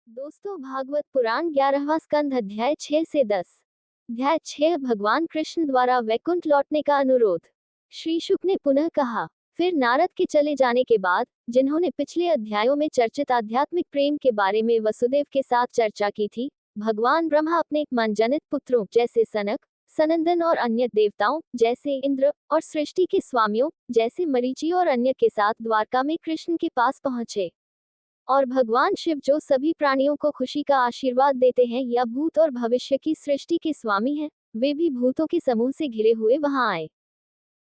दोस्तों, भागवत पुराण 11वां स्कंद अध्याय 6 से 10। अध्याय 6 भगवान कृष्ण द्वारा वैकुंठ लौटने का अनुरोध। श्री शुक ने पुनः कहा, फिर नारद के चले जाने के बाद, जिन्होंने पिछले अध्यायों में चर्चित आध्यात्मिक प्रेम के बारे में वसुदेव के साथ चर्चा की थी, भगवान ब्रह्मा अपने मनजनित पुत्रों जैसे सनक, सनंदन और अन्य देवताओं जैसे इंद्र और सृष्टि के स्वामियों जैसे मरीचि और अन्य के साथ द्वारका में कृष्ण के पास पहुंचे। और भगवान शिव जो सभी प्राणियों को खुशी का आशीर्वाद देते हैं या भूत और भविष्य की सृष्टि के स्वामी हैं, वे भी भूतों के समूह से घिरे हुए वहां आए।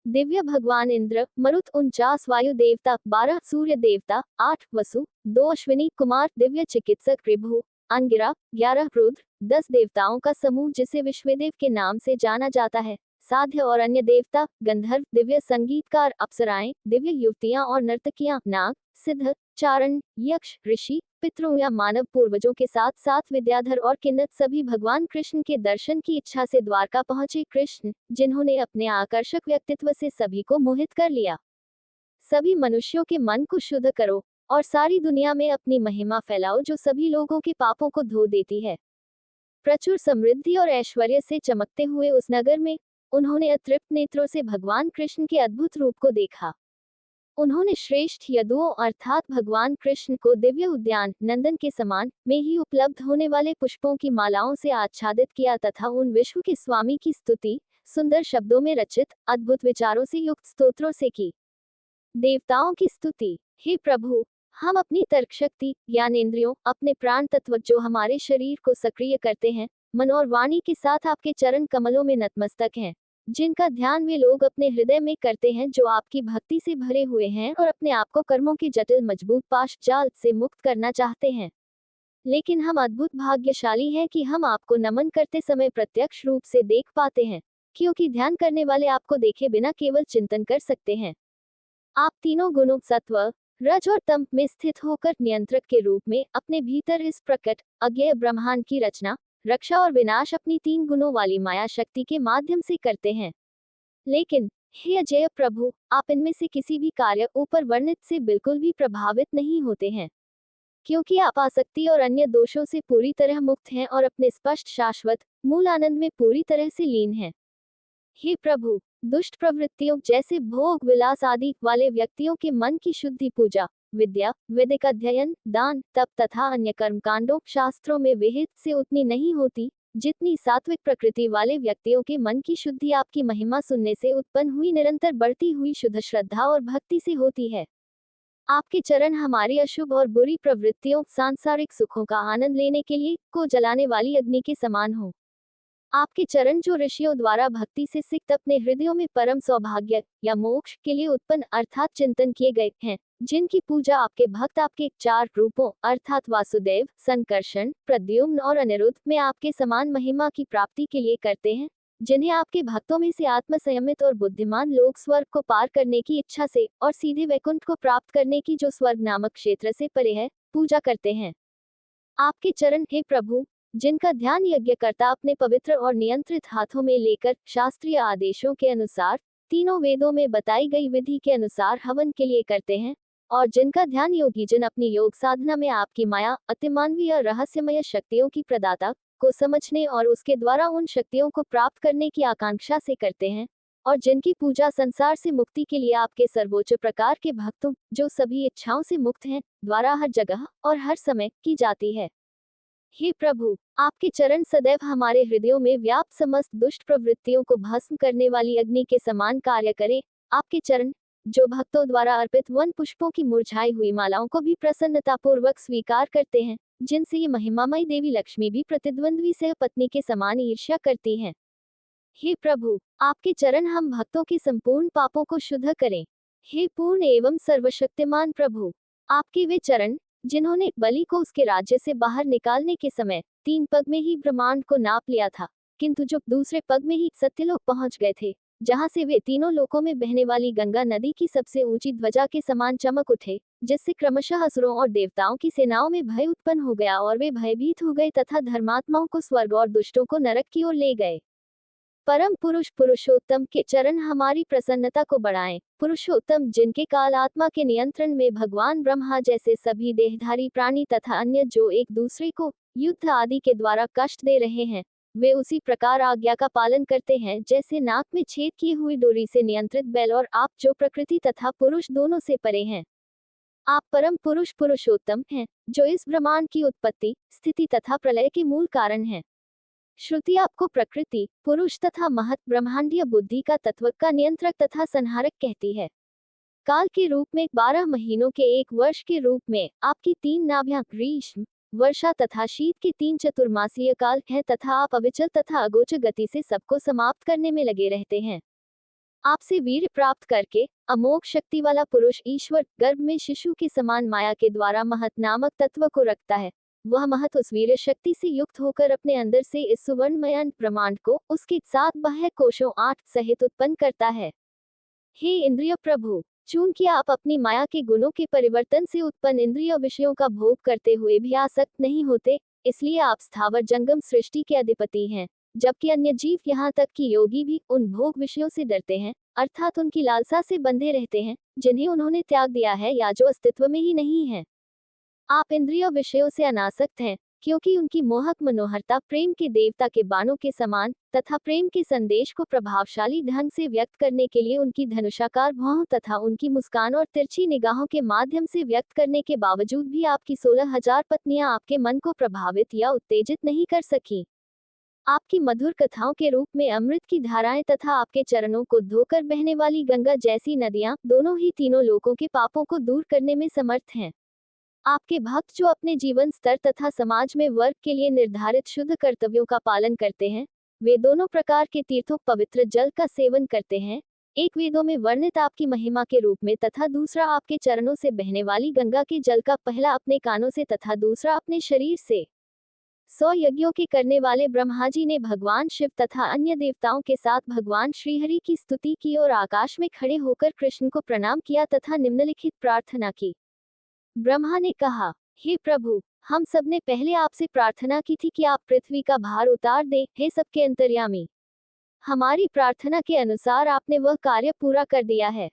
दिव्य भगवान इंद्र, मरुत 49 वायु देवता, 12 सूर्य देवता, 8 वसु, 2 अश्विनी कुमार, दिव्य चिकित्सक ऋभु, अंगिरा, 11 रुद्र, 10 देवताओं का समूह जिसे विश्वदेव के नाम से जाना जाता है, साध्य और अन्य देवता, गंधर्व, दिव्य संगीतकार, अप्सराएं, दिव्य युवतियां और नर्तकियां, नाग, सिद्ध, चारण, यक्ष, ऋषि, पितरों या मानव पूर्वजों के साथ साथ विद्याधर और किन्नर सभी भगवान कृष्ण के दर्शन की इच्छा से द्वारका पहुंचे। कृष्ण, जिन्होंने अपने आकर्षक व्यक्तित्व से सभी को मोहित कर लिया। सभी मनुष्यों के मन को शुद्ध करो और सारी दुनिया में अपनी महिमा फैलाओ जो सभी लोगों के पापों को धो देती है। प्रचुर समृद्धि और ऐश्वर्य से चमकते हुए उस नगर में उन्होंने अतृप्त नेत्रों से भगवान कृष्ण के अद्भुत रूप को देखा। उन्होंने श्रेष्ठ यदुओं अर्थात भगवान कृष्ण को दिव्य उद्यान नंदन के समान में ही उपलब्ध होने वाले पुष्पों की मालाओं से आच्छादित किया तथा उन विश्व के स्वामी की स्तुति सुंदर शब्दों में रचित अद्भुत विचारों से युक्त स्तोत्रों से की। देवताओं की स्तुति। हे प्रभु, हम अपनी तर्क शक्ति, ज्ञानेंद्रियों, अपने प्राण तत्व जो हमारे शरीर को सक्रिय करते हैं, मन और वाणी के साथ आपके चरण कमलों में नतमस्तक हैं, जिनका ध्यान वे लोग अपने हृदय में करते हैं जो आपकी भक्ति से भरे हुए हैं और अपने आप को कर्मों के जटिल मजबूत पाश जाल से मुक्त करना चाहते हैं। लेकिन हम अद्भुत भाग्यशाली हैं कि हम आपको नमन करते समय प्रत्यक्ष रूप से देख पाते हैं, क्योंकि ध्यान करने वाले आपको देखे बिना केवल चिंतन कर सकते हैं। आप तीनों गुणों सत्व, रज और तम में स्थित होकर नियंत्रक के रूप में अपने भीतर इस प्रकट अज्ञेय ब्रह्मांड की रचना, रक्षा और विनाश अपनी 3 गुणों वाली माया शक्ति के माध्यम से करते हैं। लेकिन हे अजय प्रभु, आप इनमें से किसी भी कार्य ऊपर वर्णित से बिल्कुल भी प्रभावित नहीं होते हैं, क्योंकि आप आसक्ति और अन्य दोषों से पूरी तरह मुक्त हैं और अपने स्पष्ट शाश्वत मूल आनंद में पूरी तरह से लीन हैं। हे प्रभु, दुष्ट प्रवृत्तियों जैसे भोग विलास आदि वाले व्यक्तियों के मन की शुद्धि पूजा, विद्या, वैदिक अध्ययन, दान, तप तथा अन्य कर्मकांडों शास्त्रों में विहित से उतनी नहीं होती, जितनी सात्विक प्रकृति वाले व्यक्तियों के मन की शुद्धि आपकी महिमा सुनने से उत्पन्न हुई निरंतर बढ़ती हुई शुद्ध श्रद्धा और भक्ति से होती है। आपके चरण हमारी अशुभ और बुरी प्रवृत्तियों, सांसारिक सुखों का आनंद लेने के लिए को जलाने वाली अग्नि के समान हो। आपके चरण जो ऋषियों द्वारा भक्ति से सिक्त अपने हृदयों में परम सौभाग्य या मोक्ष के लिए उत्पन्न अर्थात चिंतन किए गए हैं, जिनकी पूजा आपके भक्त आपके 4 रूपों अर्थात वासुदेव, संकर्षण, प्रद्युम्न और अनिरुद्ध में आपके समान महिमा की प्राप्ति के लिए करते हैं, जिन्हें आपके भक्तों में से आत्म संयमित और बुद्धिमान लोग स्वर्ग को पार करने की इच्छा से और सीधे वैकुंठ को प्राप्त करने की जो स्वर्ग नामक क्षेत्र से परे है, पूजा करते हैं। आपके चरण हे प्रभु, जिनका ध्यान यज्ञकर्ता अपने पवित्र और नियंत्रित हाथों में लेकर शास्त्रीय आदेशों के अनुसार तीनों वेदों में बताई गई विधि के अनुसार हवन के लिए करते हैं, और जिनका ध्यान योगी जन अपनी योग साधना में आपकी माया अतिमानवीय रहस्यमय शक्तियों की प्रदाता को समझने और उसके द्वारा उन शक्तियों को प्राप्त करने की आकांक्षा से करते हैं, और जिनकी पूजा संसार से मुक्ति के लिए आपके सर्वोच्च प्रकार के भक्तों जो सभी इच्छाओं से मुक्त हैं द्वारा हर जगह और हर समय की जाती है। हे प्रभु, आपके चरण सदैव हमारे हृदयों में व्याप्त समस्त दुष्ट प्रवृत्तियों को भस्म करने वाली अग्नि के समान कार्य करें। आपके चरण जो भक्तों द्वारा अर्पित वन पुष्पों की मुरझाई हुई मालाओं को भी प्रसन्नतापूर्वक स्वीकार करते हैं, जिनसे ये महिमामयी देवी लक्ष्मी भी प्रतिद्वंद्वी सह पत्नी के समान ईर्ष्या करती हैं। हे प्रभु, आपके चरण हम भक्तों के संपूर्ण पापों को शुद्ध करें। हे पूर्ण एवं सर्वशक्तिमान प्रभु, आपके वे चरण जिन्होंने बलि को उसके राज्य से बाहर निकालने के समय 3 पग में ही ब्रह्मांड को नाप लिया था, किंतु जो दूसरे पग में ही सत्यलोक पहुंच गए थे, जहां से वे तीनों लोकों में बहने वाली गंगा नदी की सबसे ऊंची ध्वजा के समान चमक उठे, जिससे क्रमशः असुरों और देवताओं की सेनाओं में भय उत्पन्न हो गया और वे भयभीत हो गए तथा धर्मात्माओं को स्वर्ग और दुष्टों को नरक की ओर ले गए। परम पुरुष पुरुषोत्तम के चरण हमारी प्रसन्नता को बढ़ाएं। पुरुषोत्तम जिनके काल आत्मा के नियंत्रण में भगवान ब्रह्मा जैसे सभी देहधारी प्राणी तथा अन्य जो एक दूसरे को युद्ध आदि के द्वारा कष्ट दे रहे हैं, वे उसी प्रकार आज्ञा का पालन करते हैं जैसे नाक में छेद की हुई डोरी से नियंत्रित बैल, और आप जो प्रकृति तथा पुरुष दोनों से परे हैं। आप परम पुरुष पुरुषोत्तम हैं, जो इस ब्रह्मांड की उत्पत्ति, स्थिति तथा प्रलय के मूल कारण हैं। श्रुति आपको प्रकृति, पुरुष तथा महत ब्रह्मांडीय बुद्धि का तत्व का नियंत्रक तथा संहारक कहती है। काल के रूप में 12 महीनों के एक वर्ष के रूप में आपकी 3 नाभियां ग्रीष्म, वर्षा तथा शीत के 3 चतुर्मासीय काल हैं तथा आप अविचल तथा अगोचर गति से सबको समाप्त करने में लगे रहते हैं। आपसे वीर प्राप्त करके अमोघ शक्ति वाला पुरुष ईश्वर गर्भ में शिशु के समान माया के द्वारा महत नामक तत्व को रखता है। वह महत उस वीर शक्ति से युक्त होकर अपने अंदर से इस सुवर्णमय ब्रह्मांड को उसके 7 बाह्य कोशों 8 सहित उत्पन्न करता है। हे इंद्रिय प्रभु, चूंकि आप अपनी माया के गुणों के परिवर्तन से उत्पन्न इंद्रिय विषयों का भोग करते हुए भी आसक्त नहीं होते, इसलिए आप स्थावर जंगम सृष्टि के अधिपति हैं, जबकि अन्य जीव यहाँ तक कि योगी भी उन भोग विषयों से डरते हैं, अर्थात उनकी लालसा से बंधे रहते हैं जिन्हें उन्होंने त्याग दिया है या जो अस्तित्व में ही नहीं है। आप इंद्रिय विषयों से अनासक्त हैं, क्योंकि उनकी मोहक मनोहरता प्रेम के देवता के बाणों के समान तथा प्रेम के संदेश को प्रभावशाली ढंग से व्यक्त करने के लिए उनकी धनुषाकार भौं तथा उनकी मुस्कान और तिरछी निगाहों के माध्यम से व्यक्त करने के बावजूद भी आपकी 16,000 पत्नियां आपके मन को प्रभावित या उत्तेजित नहीं कर सकी। आपकी मधुर कथाओं के रूप में अमृत की धाराएं तथा आपके चरणों को धोकर बहने वाली गंगा जैसी नदियां दोनों ही तीनों लोकों के पापों को दूर करने में समर्थ हैं। आपके भक्त जो अपने जीवन स्तर तथा समाज में वर्ग के लिए निर्धारित शुद्ध कर्तव्यों का पालन करते हैं, वे दोनों प्रकार के तीर्थों पवित्र जल का सेवन करते हैं, एक वेदों में वर्णित आपकी महिमा के रूप में तथा दूसरा आपके चरणों से बहने वाली गंगा के जल का, पहला अपने कानों से तथा दूसरा अपने शरीर से। 100 यज्ञों के करने वाले ब्रह्मा जी ने भगवान शिव तथा अन्य देवताओं के साथ भगवान श्रीहरि की स्तुति की और आकाश में खड़े होकर कृष्ण को प्रणाम किया तथा निम्नलिखित प्रार्थना की। ब्रह्मा ने कहा, हे प्रभु, हम सब ने पहले आपसे प्रार्थना की थी कि आप पृथ्वी का भार उतार दे। हे सबके अंतर्यामी, हमारी प्रार्थना के अनुसार आपने वह कार्य पूरा कर दिया है।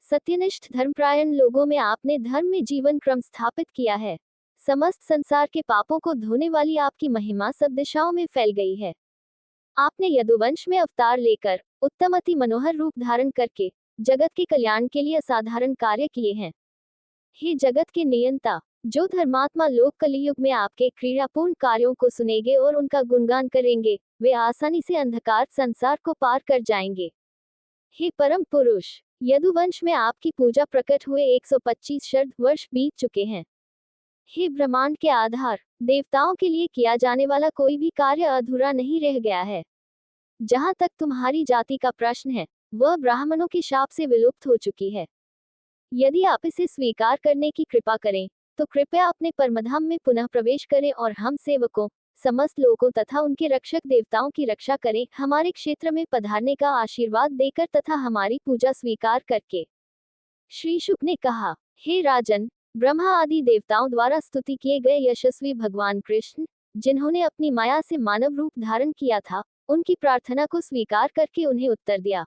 सत्यनिष्ठ धर्मप्रायण लोगों में आपने धर्म में जीवन क्रम स्थापित किया है। समस्त संसार के पापों को धोने वाली आपकी महिमा सब दिशाओं में फैल गई है। आपने यदुवंश में अवतार लेकर उत्तम अति मनोहर रूप धारण करके जगत के कल्याण के लिए असाधारण कार्य किए हैं। हे जगत के नियंता, जो धर्मात्मा लोग कलियुग में आपके क्रीड़ापूर्ण कार्यों को सुनेंगे और उनका गुणगान करेंगे, वे आसानी से अंधकार संसार को पार कर जाएंगे। हे परम पुरुष, यदुवंश में आपकी पूजा प्रकट हुए 125 शरद वर्ष बीत चुके हैं। हे ब्रह्मांड के आधार, देवताओं के लिए किया जाने वाला कोई भी कार्य अधूरा नहीं रह गया है। जहाँ तक तुम्हारी जाति का प्रश्न है, वह ब्राह्मणों के शाप से विलुप्त हो चुकी है। यदि आप इसे स्वीकार करने की कृपा करें, तो कृपया अपने परमधाम में पुनः प्रवेश करें और हम सेवकों, समस्त लोगों तथा उनके रक्षक देवताओं की रक्षा करें, हमारे क्षेत्र में पधारने का आशीर्वाद देकर तथा हमारी पूजा स्वीकार करके। श्री शुक ने कहा, हे राजन, ब्रह्मा आदि देवताओं द्वारा स्तुति किए गए यशस्वी भगवान कृष्ण, जिन्होंने अपनी माया से मानव रूप धारण किया था, उनकी प्रार्थना को स्वीकार करके उन्हें उत्तर दिया।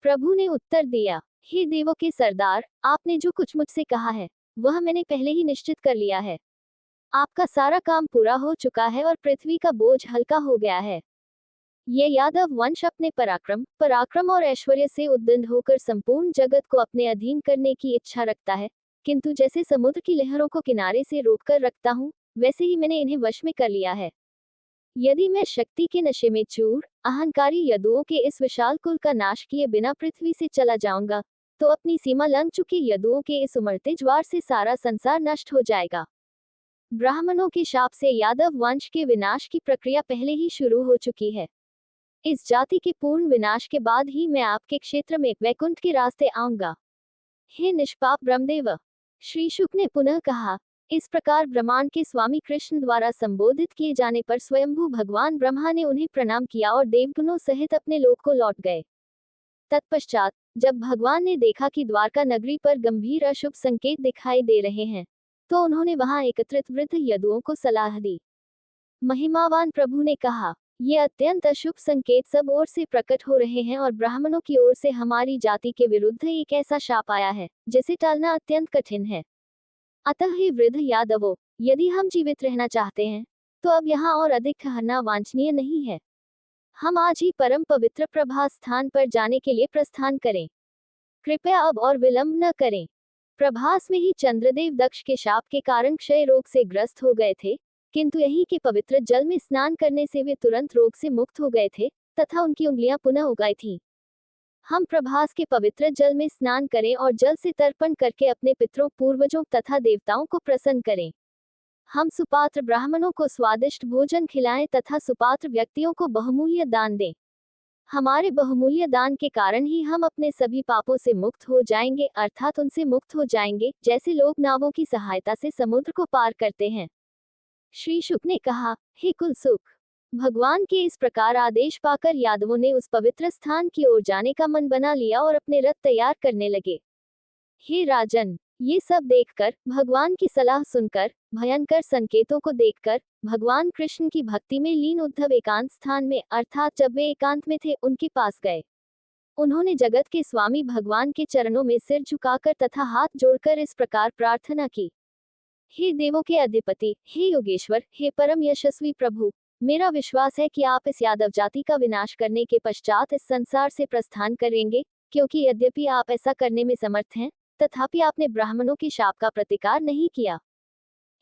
प्रभु ने उत्तर दिया, हे देवों के सरदार, आपने जो कुछ मुझसे कहा है, वह मैंने पहले ही निश्चित कर लिया है। आपका सारा काम पूरा हो चुका है और पृथ्वी का बोझ हल्का हो गया है। ये यादव वंश अपने पराक्रम और ऐश्वर्य से उद्दंड होकर संपूर्ण जगत को अपने अधीन करने की इच्छा रखता है, किंतु जैसे समुद्र की लहरों को किनारे से रोककर रखता हूँ, वैसे ही मैंने इन्हें वश में कर लिया है। यदि मैं शक्ति के नशे में चूर अहंकारी यदुओं के इस विशाल कुल का नाश किए बिना पृथ्वी से चला जाऊंगा, तो अपनी सीमा लंघ चुके यदुओं के इस उमड़ते ज्वार से सारा संसार नष्ट हो जाएगा। ब्राह्मणों के शाप से यादव वंश के विनाश की प्रक्रिया पहले ही शुरू हो चुकी है। इस जाति के पूर्ण विनाश के बाद ही मैं आपके क्षेत्र में वैकुंठ के रास्ते आऊंगा। हे निष्पाप ब्रह्मदेव, श्री शुक ने पुनः कहा, इस प्रकार ब्रह्मांड के स्वामी कृष्ण द्वारा संबोधित किए जाने पर स्वयंभू भगवान ब्रह्मा ने उन्हें प्रणाम किया और देवगणों सहित अपने लोक को लौट गए। तत्पश्चात जब भगवान ने देखा कि द्वारका नगरी पर गंभीर अशुभ संकेत दिखाई दे रहे हैं, तो उन्होंने वहां एकत्रित वृद्ध यदुओं को सलाह दी। महिमावान प्रभु ने कहा, ये अत्यंत अशुभ संकेत सब ओर से प्रकट हो रहे हैं और ब्राह्मणों की ओर से हमारी जाति के विरुद्ध एक ऐसा शाप आया है जिसे टालना अत्यंत कठिन है। अतः हे वृद्ध यादवों, यदि हम जीवित रहना चाहते हैं तो अब यहाँ और अधिक ठहरना वांछनीय नहीं है। हम आज ही परम पवित्र प्रभास स्थान पर जाने के लिए प्रस्थान करें। कृपया अब और विलंब न करें। प्रभास में ही चंद्रदेव दक्ष के शाप के कारण क्षय रोग से ग्रस्त हो गए थे, किंतु यहीं के पवित्र जल में स्नान करने से वे तुरंत रोग से मुक्त हो गए थे तथा उनकी उंगलियां पुनः उगाई थीं। हम प्रभास के पवित्र जल में स्नान करें और जल से तर्पण करके अपने पितरों, पूर्वजों तथा देवताओं को प्रसन्न करें। हम सुपात्र ब्राह्मणों को स्वादिष्ट भोजन खिलाएं तथा सुपात्र व्यक्तियों को बहुमूल्य दान दें। हमारे बहुमूल्य दान के कारण ही हम अपने सभी पापों से मुक्त हो जाएंगे, अर्थात उनसे मुक्त हो जाएंगे जैसे लोग नावों की सहायता से समुद्र को पार करते हैं। श्री शुक ने कहा, हे कुलसुख, भगवान के इस प्रकार आदेश पाकर यादवों ने उस पवित्र स्थान की ओर जाने का मन बना लिया और अपने रथ तैयार करने लगे। हे राजन, ये सब देखकर, भगवान की सलाह सुनकर, भयंकर संकेतों को देखकर, भगवान कृष्ण की भक्ति में लीन उद्धव एकांत स्थान में, अर्थात जब वे एकांत में थे, उनके पास गए। उन्होंने जगत के स्वामी भगवान के चरणों में सिर झुकाकर तथा हाथ जोड़कर इस प्रकार प्रार्थना की, हे देवों के अधिपति, हे योगेश्वर, हे परम यशस्वी प्रभु, मेरा विश्वास है कि आप इस यादव जाति का विनाश करने के पश्चात इस संसार से प्रस्थान करेंगे, क्योंकि यद्यपि आप ऐसा करने में समर्थ हैं, तथापि आपने ब्राह्मणों के शाप का प्रतिकार नहीं किया।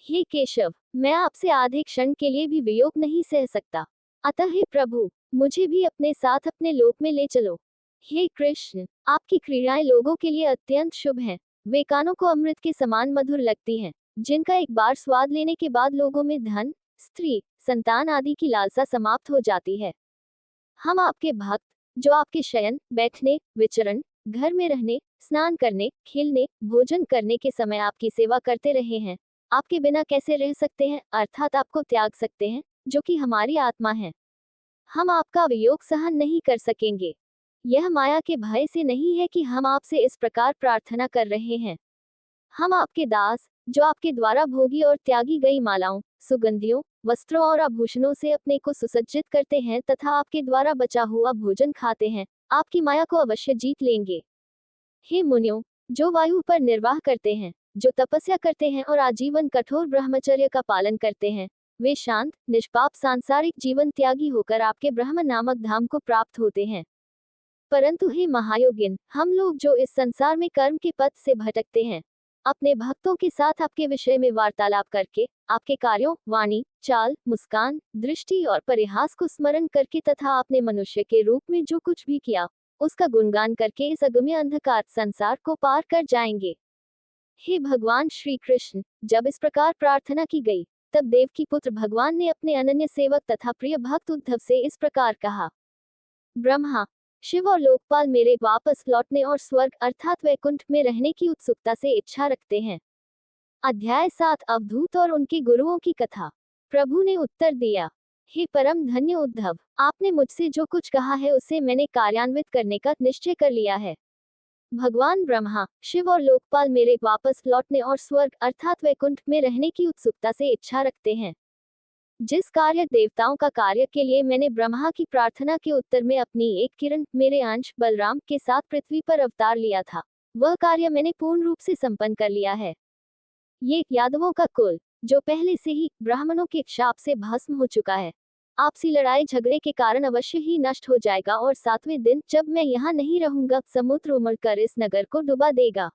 हे केशव, मैं आपसे आधे क्षण के लिए भी वियोग नहीं सह सकता, अतः हे प्रभु, मुझे भी अपने साथ अपने लोक में ले चलो। हे कृष्ण, आपकी क्रीड़ाएं लोगों के लिए अत्यंत शुभ हैं, वे कानों को अमृत के समान मधुर लगती हैं, जिनका एक बार स्वाद लेने के बाद लोगों में धन, स्त्री, संतान आदि की लालसा समाप्त हो जाती है। हम आपके भक्त, जो आपके शयन, बैठने, विचरण, घर में रहने, स्नान करने, खेलने, भोजन करने के समय आपकी सेवा करते रहे हैं, आपके बिना कैसे रह सकते हैं, अर्थात आपको त्याग सकते हैं, जो कि हमारी आत्मा है। हम आपका वियोग सहन नहीं कर सकेंगे। यह माया के भय से नहीं है कि हम आपसे इस प्रकार प्रार्थना कर रहे हैं। हम आपके दास, जो आपके द्वारा भोगी और त्यागी गई मालाओं, सुगंधियों, वस्त्रों और आभूषणों से अपने को सुसज्जित करते हैं तथा आपके द्वारा बचा हुआ भोजन खाते हैं, आपकी माया को अवश्य जीत लेंगे। हे मुनियों, जो वायु पर निर्वाह करते हैं, जो तपस्या करते हैं और आजीवन कठोर ब्रह्मचर्य का पालन करते हैं, वे शांत, निष्पाप सांसारिक जीवन त्यागी होकर आपके ब्रह्म नामक धाम को प्राप्त होते हैं। परंतु हे महायोगिन, हम लोग जो इस संसार में कर्म के पथ से भटकते हैं, अपने भक्तों के साथ आपके विषय में वार्तालाप करके, आपके कार्यों, वाणी, चाल, मुस्कान, दृष्टि और परिहास को स्मरण करके तथा आपने मनुष्य के रूप में जो कुछ भी किया, उसका गुणगान करके इस अगम्य अंधकार संसार को पार कर जाएंगे। हे भगवान श्री कृष्ण, जब इस प्रकार प्रार्थना की गई, तब देव की पुत्र भगवान ने अपने अनन्य सेवक तथा प्रिय भक्त उद्धव से इस प्रकार कहा, ब्रह्मा, शिव और लोकपाल मेरे वापस लौटने और स्वर्ग अर्थात वैकुंठ में रहने की उत्सुकता से इच्छा रखते हैं। अध्याय 7 अवधूत और उनके गुरुओं की कथा। प्रभु ने उत्तर दिया, हे परम धन्य उद्धव, आपने मुझसे जो कुछ कहा है उसे मैंने कार्यान्वित करने का निश्चय कर लिया है। भगवान ब्रह्मा, शिव और लोकपाल मेरे वापस लौटने और स्वर्ग अर्थात वैकुंठ में रहने की उत्सुकता से इच्छा रखते हैं। जिस कार्य देवताओं का कार्य के लिए मैंने ब्रह्मा की प्रार्थना के उत्तर में अपनी एक किरण, मेरे अंश बलराम के साथ पृथ्वी पर अवतार लिया था, वह कार्य मैंने पूर्ण रूप से संपन्न कर लिया है। ये यादवों का कुल, जो पहले से ही ब्राह्मणों के शाप से भस्म हो चुका है, आपसी लड़ाई झगड़े के कारण अवश्य ही नष्ट हो जाएगा और 7वें दिन जब मैं यहाँ नहीं रहूंगा, समुद्र उमड़कर इस नगर को डुबा देगा।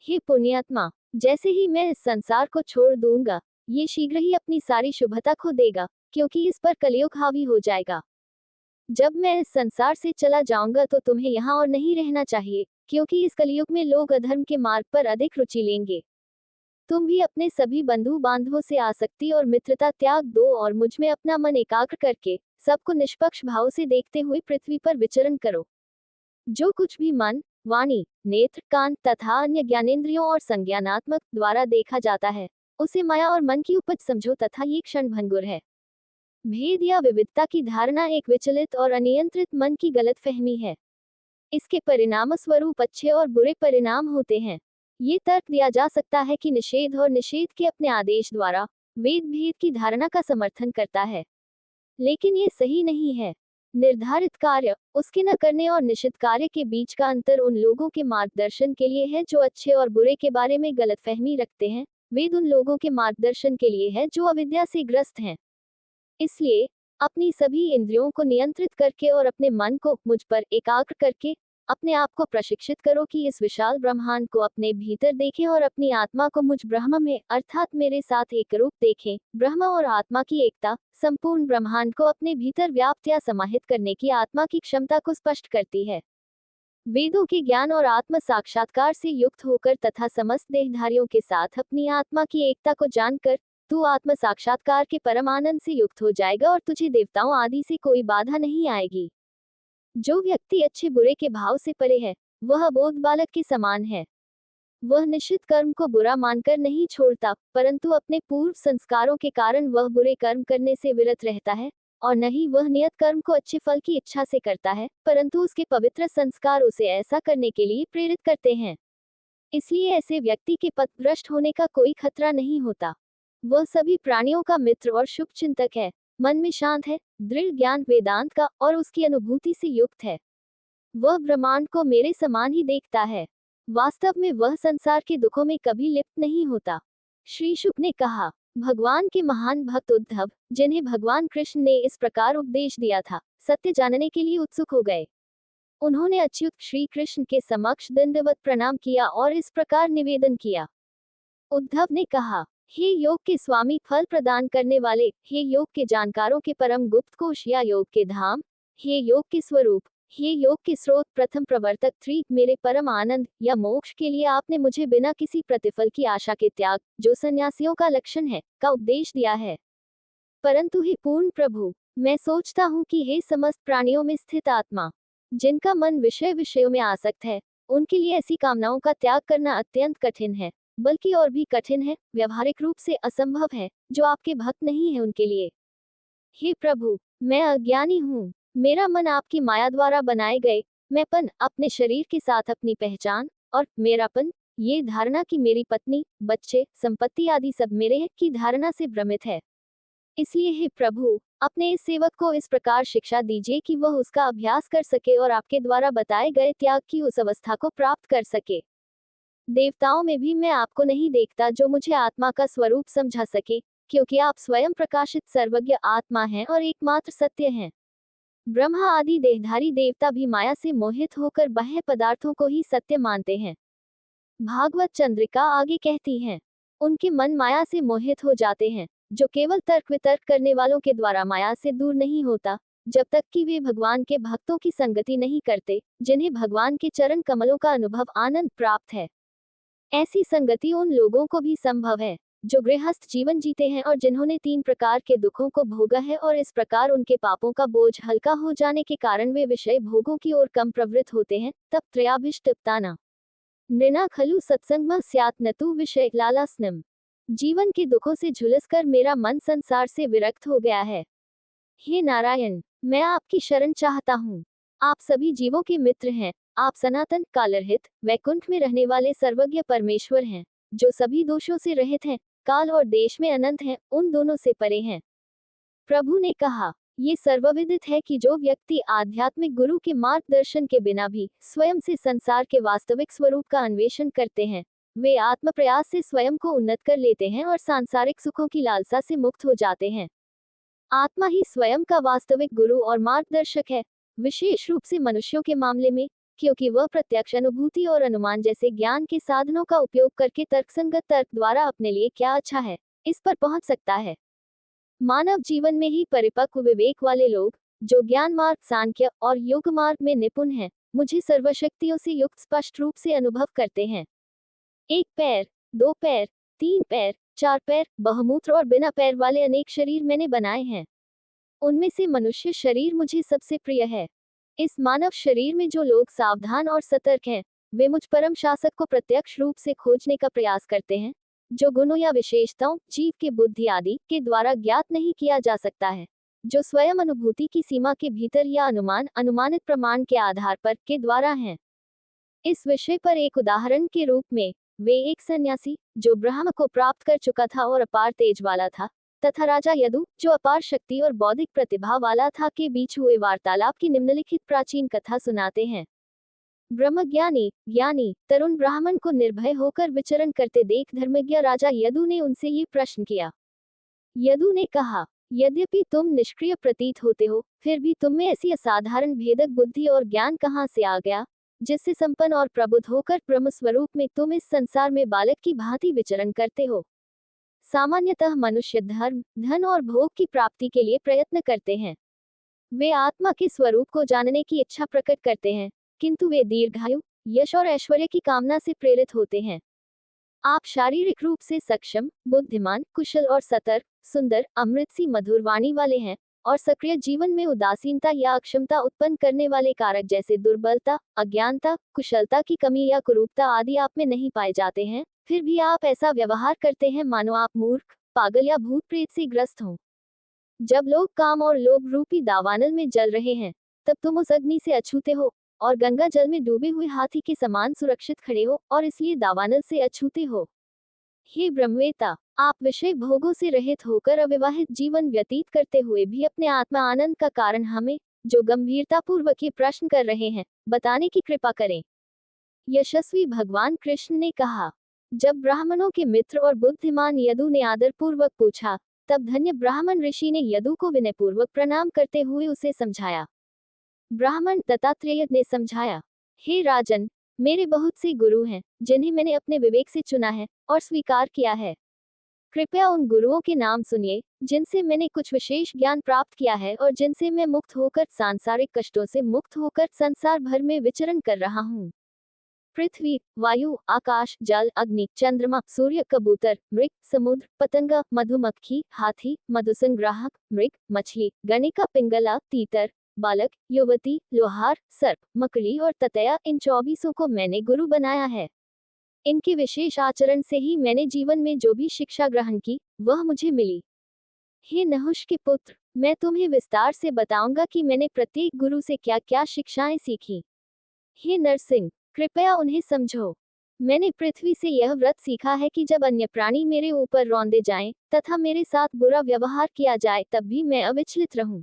हे पुण्यात्मा, जैसे ही मैं इस संसार को छोड़ दूंगा, ये शीघ्र ही अपनी सारी शुभता खो देगा, क्योंकि इस पर कलयुग हावी हो जाएगा। जब मैं इस संसार से चला जाऊंगा तो तुम्हें यहाँ और नहीं रहना चाहिए, क्योंकि इस कलयुग में लोग अधर्म के मार्ग पर अधिक रुचि लेंगे। तुम भी अपने सभी बंधु बांधवों से आसक्ति और मित्रता त्याग दो और मुझ में अपना मन एकाग्र करके सबको निष्पक्ष भाव से देखते हुए पृथ्वी पर विचरण करो। जो कुछ भी मन, वाणी, नेत्र, कान तथा अन्य ज्ञानेंद्रियों और संज्ञानात्मक द्वारा देखा जाता है, उसे माया और मन की उपज समझो तथा ये क्षण भंगुर है। भेद या विविधता की धारणा एक विचलित और अनियंत्रित मन की गलत फहमी है। इसके परिणाम स्वरूप अच्छे और बुरे परिणाम होते हैं। ये तर्क दिया जा सकता है कि निषेध और निषेध के अपने आदेश द्वारा वेद भेद की धारणा का समर्थन करता है। लेकिन ये सही नहीं है। निर्धारित कार्य, उसके न करने और निश्चित कार्य के बीच का अंतर उन लोगों के मार्गदर्शन के लिए है जो अच्छे और बुरे के बारे में गलतफहमी रखते हैं। वेद उन लोगों के मार्गदर्शन के लिए है जो अविद्या से ग्रस्त हैं। इसलिए अपनी सभी इंद्रियों को नियंत्रित करके और अपने मन को मुझ पर एकाग्र करके अपने आप को प्रशिक्षित करो कि इस विशाल ब्रह्मांड को अपने भीतर देखें और अपनी आत्मा को मुझ ब्रह्म में अर्थात मेरे साथ एक रूप देखें। ब्रह्म और आत्मा की एकता संपूर्ण ब्रह्मांड को अपने भीतर व्याप्त या समाहित करने की आत्मा की क्षमता को स्पष्ट करती है। वेदों के ज्ञान और आत्म साक्षात्कार से युक्त होकर तथा समस्त देहधारियों के साथ अपनी आत्मा की एकता को जानकर तू आत्म साक्षात्कार के परम आनंद से युक्त हो जाएगा और तुझे देवताओं आदि से कोई बाधा नहीं आएगी। जो व्यक्ति अच्छे बुरे के भाव से परे है, वह अबोध बालक के समान है। वह निश्चित कर्म को बुरा मानकर नहीं छोड़ता, परंतु अपने पूर्व संस्कारों के कारण वह बुरे कर्म करने से विरत रहता है, और न ही वह नियत कर्म को अच्छे फल की इच्छा से करता है, परंतु उसके पवित्र संस्कार उसे ऐसा करने के लिए प्रेरित करते हैं। इसलिए ऐसे व्यक्ति के पथभ्रष्ट होने का कोई खतरा नहीं होता। वह सभी प्राणियों का मित्र और शुभ चिंतक है, मन में शांत है, दृढ़ ज्ञान वेदांत का और उसकी अनुभूति से युक्त है। वह ब्रह्मांड को मेरे समान ही देखता है। वास्तव में वह संसार के दुखों में कभी लिप्त नहीं होता। श्री शुक ने कहा, भगवान के महान भक्त उद्धव, जिन्हें भगवान कृष्ण ने इस प्रकार उपदेश दिया था, सत्य जानने के लिए उत्सुक हो गए। उन्होंने अच्युत श्री कृष्ण के समक्ष दंडवत प्रणाम किया और इस प्रकार निवेदन किया। उद्धव ने कहा, हे योग के स्वामी, फल प्रदान करने वाले, हे योग के जानकारों के परम गुप्त कोश या योग के धाम, हे योग के स्वरूप, हे योग के स्रोत, प्रथम प्रवर्तक त्रि, मेरे परम आनंद या मोक्ष के लिए आपने मुझे बिना किसी प्रतिफल की आशा के त्याग, जो सन्यासियों का लक्षण है, का उपदेश दिया है। परंतु हे पूर्ण प्रभु, मैं सोचता हूँ कि हे समस्त प्राणियों में स्थित आत्मा, जिनका मन विषयों में आसक्त है, उनके लिए ऐसी कामनाओं का त्याग करना अत्यंत कठिन है, बल्कि और भी कठिन है, व्यवहारिक रूप से असंभव है। जो आपके भक्त नहीं है उनके लिए। हे प्रभु, मैं अज्ञानी हूँ, मेरा मन आपकी माया द्वारा बनाए गए मैंपन, अपने शरीर के साथ अपनी पहचान और मेरापन, ये धारणा कि मेरी पत्नी, बच्चे, संपत्ति आदि सब मेरे हैं की धारणा से भ्रमित है। इसलिए हे प्रभु, अपने इस सेवक को इस प्रकार शिक्षा दीजिए कि वह उसका अभ्यास कर सके और आपके द्वारा बताए गए त्याग की उस अवस्था को प्राप्त कर सके। देवताओं में भी मैं आपको नहीं देखता जो मुझे आत्मा का स्वरूप समझा सके, क्योंकि आप स्वयं प्रकाशित सर्वज्ञ आत्मा हैं और एकमात्र सत्य हैं। ब्रह्मा आदि देहधारी देवता भी माया से मोहित होकर बाह्य पदार्थों को ही सत्य मानते हैं। भागवत चंद्रिका आगे कहती हैं, उनके मन माया से मोहित हो जाते हैं, जो केवल तर्क वितर्क करने वालों के द्वारा माया से दूर नहीं होता, जब तक कि वे भगवान के भक्तों की संगति नहीं करते, जिन्हें भगवान के चरण कमलों का अनुभव आनंद प्राप्त है। ऐसी संगति उन लोगों को भी संभव है जो गृहस्थ जीवन जीते हैं और जिन्होंने 3 प्रकार के दुखों को भोगा है, और इस प्रकार उनके पापों का बोझ हल्का हो जाने के कारण वे विषय भोगों की ओर कम प्रवृत्त होते हैं। तब त्रयाभिष्टप्ताना नृणा खलु सत्संगम स्यात् न तु विषय लालास्नम। जीवन के दुखों से झुलसकर मेरा मन संसार से विरक्त हो गया है। हे नारायण, मैं आपकी शरण चाहता हूँ। आप सभी जीवों के मित्र हैं। आप सनातन कालरहित वैकुंठ में रहने वाले सर्वज्ञ परमेश्वर हैं, जो सभी दोषों से रहित हैं, काल और देश में अनंत हैं, उन दोनों से परे हैं। प्रभु ने कहा, ये सर्वविदित है कि जो व्यक्ति आध्यात्मिक गुरु के मार्गदर्शन के बिना भी स्वयं से संसार के वास्तविक स्वरूप का अन्वेषण करते हैं, वे आत्म प्रयास से स्वयं को उन्नत कर लेते हैं और सांसारिक सुखों की लालसा से मुक्त हो जाते हैं। आत्मा ही स्वयं का वास्तविक गुरु और मार्गदर्शक है, विशेष रूप से मनुष्यों के मामले में, क्योंकि वह प्रत्यक्ष अनुभूति और अनुमान जैसे ज्ञान के साधनों का उपयोग करके तर्कसंगत तर्क द्वारा अपने लिए क्या अच्छा है, इस पर पहुंच सकता है। मानव जीवन में ही परिपक्व विवेक वाले लोग, जो ज्ञान मार्ग, सांख्य और योग मार्ग में निपुण हैं, मुझे सर्वशक्तियों से युक्त स्पष्ट रूप से अनुभव करते हैं। 1 पैर, 2 पैर, 3 पैर, 4 पैर, बहुमूत्र और बिना पैर वाले अनेक शरीर मैंने बनाए हैं। उनमें से मनुष्य शरीर मुझे सबसे प्रिय है। इस मानव शरीर में जो लोग सावधान और सतर्क हैं, वे मुझ परम शासक को प्रत्यक्ष रूप से खोजने का प्रयास करते हैं, जो गुणों या विशेषताओं, जीव के बुद्धि आदि के द्वारा ज्ञात नहीं किया जा सकता है, जो स्वयं अनुभूति की सीमा के भीतर या अनुमानित प्रमाण के आधार पर के द्वारा हैं। इस विषय पर एक उदाहरण के रूप में, वे एक सन्यासी, जो ब्रह्म को प्राप्त कर चुका था और अपार तेज वाला था, तथा राजा यदु, जो अपार शक्ति और बौद्धिक प्रतिभा वाला था, के बीच हुए वार्तालाप की निम्नलिखित प्राचीन कथा सुनाते हैं। ब्रह्मज्ञानी ज्ञानी तरुण ब्राह्मण को निर्भय होकर विचरण करते देख धर्मज्ञ राजा यदु ने उनसे ये प्रश्न किया। यदु ने कहा, यद्यपि तुम निष्क्रिय प्रतीत होते हो, फिर भी तुम में ऐसी असाधारण भेदक बुद्धि और ज्ञान कहाँ से आ गया, जिससे संपन्न और प्रबुद्ध होकर ब्रह्म स्वरूप में तुम इस संसार में बालक की भांति विचरण करते हो। सामान्यतः मनुष्य धर्म, धन और भोग की प्राप्ति के लिए प्रयत्न करते हैं। वे आत्मा के स्वरूप को जानने की इच्छा प्रकट करते हैं, किंतु वे दीर्घायु, यश और ऐश्वर्य की कामना से प्रेरित होते हैं। आप शारीरिक रूप से सक्षम, बुद्धिमान, कुशल और सतर्क, सुंदर, अमृत सी मधुर वाणी वाले हैं, और सक्रिय जीवन में उदासीनता या अक्षमता उत्पन्न करने वाले कारक जैसे दुर्बलता, अज्ञानता, कुशलता की कमी या कुरूपता आदि आप में नहीं पाए जाते हैं। फिर भी आप ऐसा व्यवहार करते हैं मानो आप मूर्ख, पागल या भूत प्रेत से ग्रस्त हों। जब लोग काम और लोभ रूपी दावानल में जल रहे हैं, तब तुम उस अग्नि से अछूते हो, और गंगा जल में डूबे हुए हाथी के समान सुरक्षित खड़े हो, और इसलिए दावानल से अछूते हो। हे ब्रह्मवेता, आप विषय भोगों से रहित होकर अविवाहित जीवन व्यतीत करते हुए भी अपने आत्मा आनंद का कारण हमें, जो गंभीरता पूर्वक ये प्रश्न कर रहे हैं, बताने की कृपा करें। यशस्वी भगवान कृष्ण ने कहा। जब ब्राह्मणों के मित्र और बुद्धिमान यदु ने आदर पूर्वक पूछा, तब धन्य ब्राह्मण ऋषि ने यदु को विनयपूर्वक प्रणाम करते हुए उसे समझाया। ब्राह्मण दत्तात्रेय ने समझाया, हे राजन, मेरे बहुत से गुरु हैं, जिन्हें मैंने अपने विवेक से चुना है और स्वीकार किया है। कृपया उन गुरुओं के नाम सुनिए, जिनसे मैंने कुछ विशेष ज्ञान प्राप्त किया है और जिनसे मैं मुक्त होकर, सांसारिक कष्टों से मुक्त होकर संसार भर में विचरण कर रहा हूँ। पृथ्वी, वायु, आकाश, जल, अग्नि, चंद्रमा, सूर्य, कबूतर, मृग, समुद्र, पतंगा, मधुमक्खी, हाथी, मधुसंग्राहक, मृग, मछली, गणिका, पिंगला, तीतर, बालक, युवती, लोहार, सर्प, मकड़ी और ततया, इन 24 को मैंने गुरु बनाया है। इनके विशेष आचरण से ही मैंने जीवन में जो भी शिक्षा ग्रहण की, वह मुझे मिली। हे नहुष के पुत्र, मैं तुम्हें विस्तार से बताऊंगा कि मैंने प्रत्येक गुरु से क्या क्या शिक्षाएं सीखी। हे नरसिंह, कृपया उन्हें समझो। मैंने पृथ्वी से यह व्रत सीखा है कि जब अन्य प्राणी मेरे ऊपर रौंदे जाएं, तथा मेरे साथ बुरा व्यवहार किया जाए, तब भी मैं अविचलित रहूं।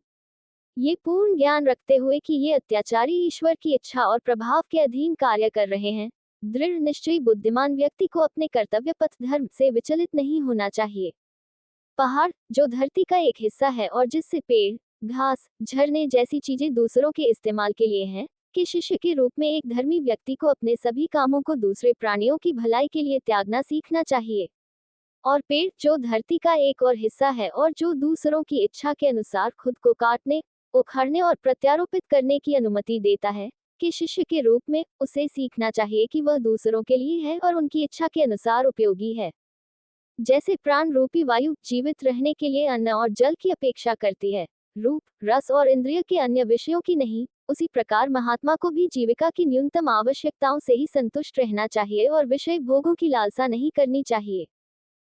ये पूर्ण ज्ञान रखते हुए कि ये अत्याचारी ईश्वर की इच्छा और प्रभाव के अधीन कार्य कर रहे हैं, दृढ़ निश्चयी बुद्धिमान व्यक्ति को अपने कर्तव्य पथ धर्म से विचलित नहीं होना चाहिए। पहाड़, जो धरती का एक हिस्सा है और जिससे पेड़, घास, झरने जैसी चीजें दूसरों के इस्तेमाल के लिए हैं, कि शिष्य के रूप में एक धर्मी व्यक्ति को अपने सभी कामों को दूसरे प्राणियों की भलाई के लिए त्यागना सीखना चाहिए। और पेड़, जो धरती का एक और हिस्सा है और जो दूसरों की इच्छा के अनुसार खुद को काटने, उखाड़ने और प्रत्यारोपित करने की अनुमति देता है, कि शिष्य के रूप में उसे सीखना चाहिए कि वह दूसरों के लिए है और उनकी इच्छा के अनुसार उपयोगी है। जैसे प्राण रूपी वायु जीवित रहने के लिए अन्न और जल की अपेक्षा करती है, रूप, रस और इंद्रिय के अन्य विषयों की नहीं, उसी प्रकार महात्मा को भी जीविका की न्यूनतम आवश्यकताओं से ही संतुष्ट रहना चाहिए और विषय भोगों की लालसा नहीं करनी चाहिए।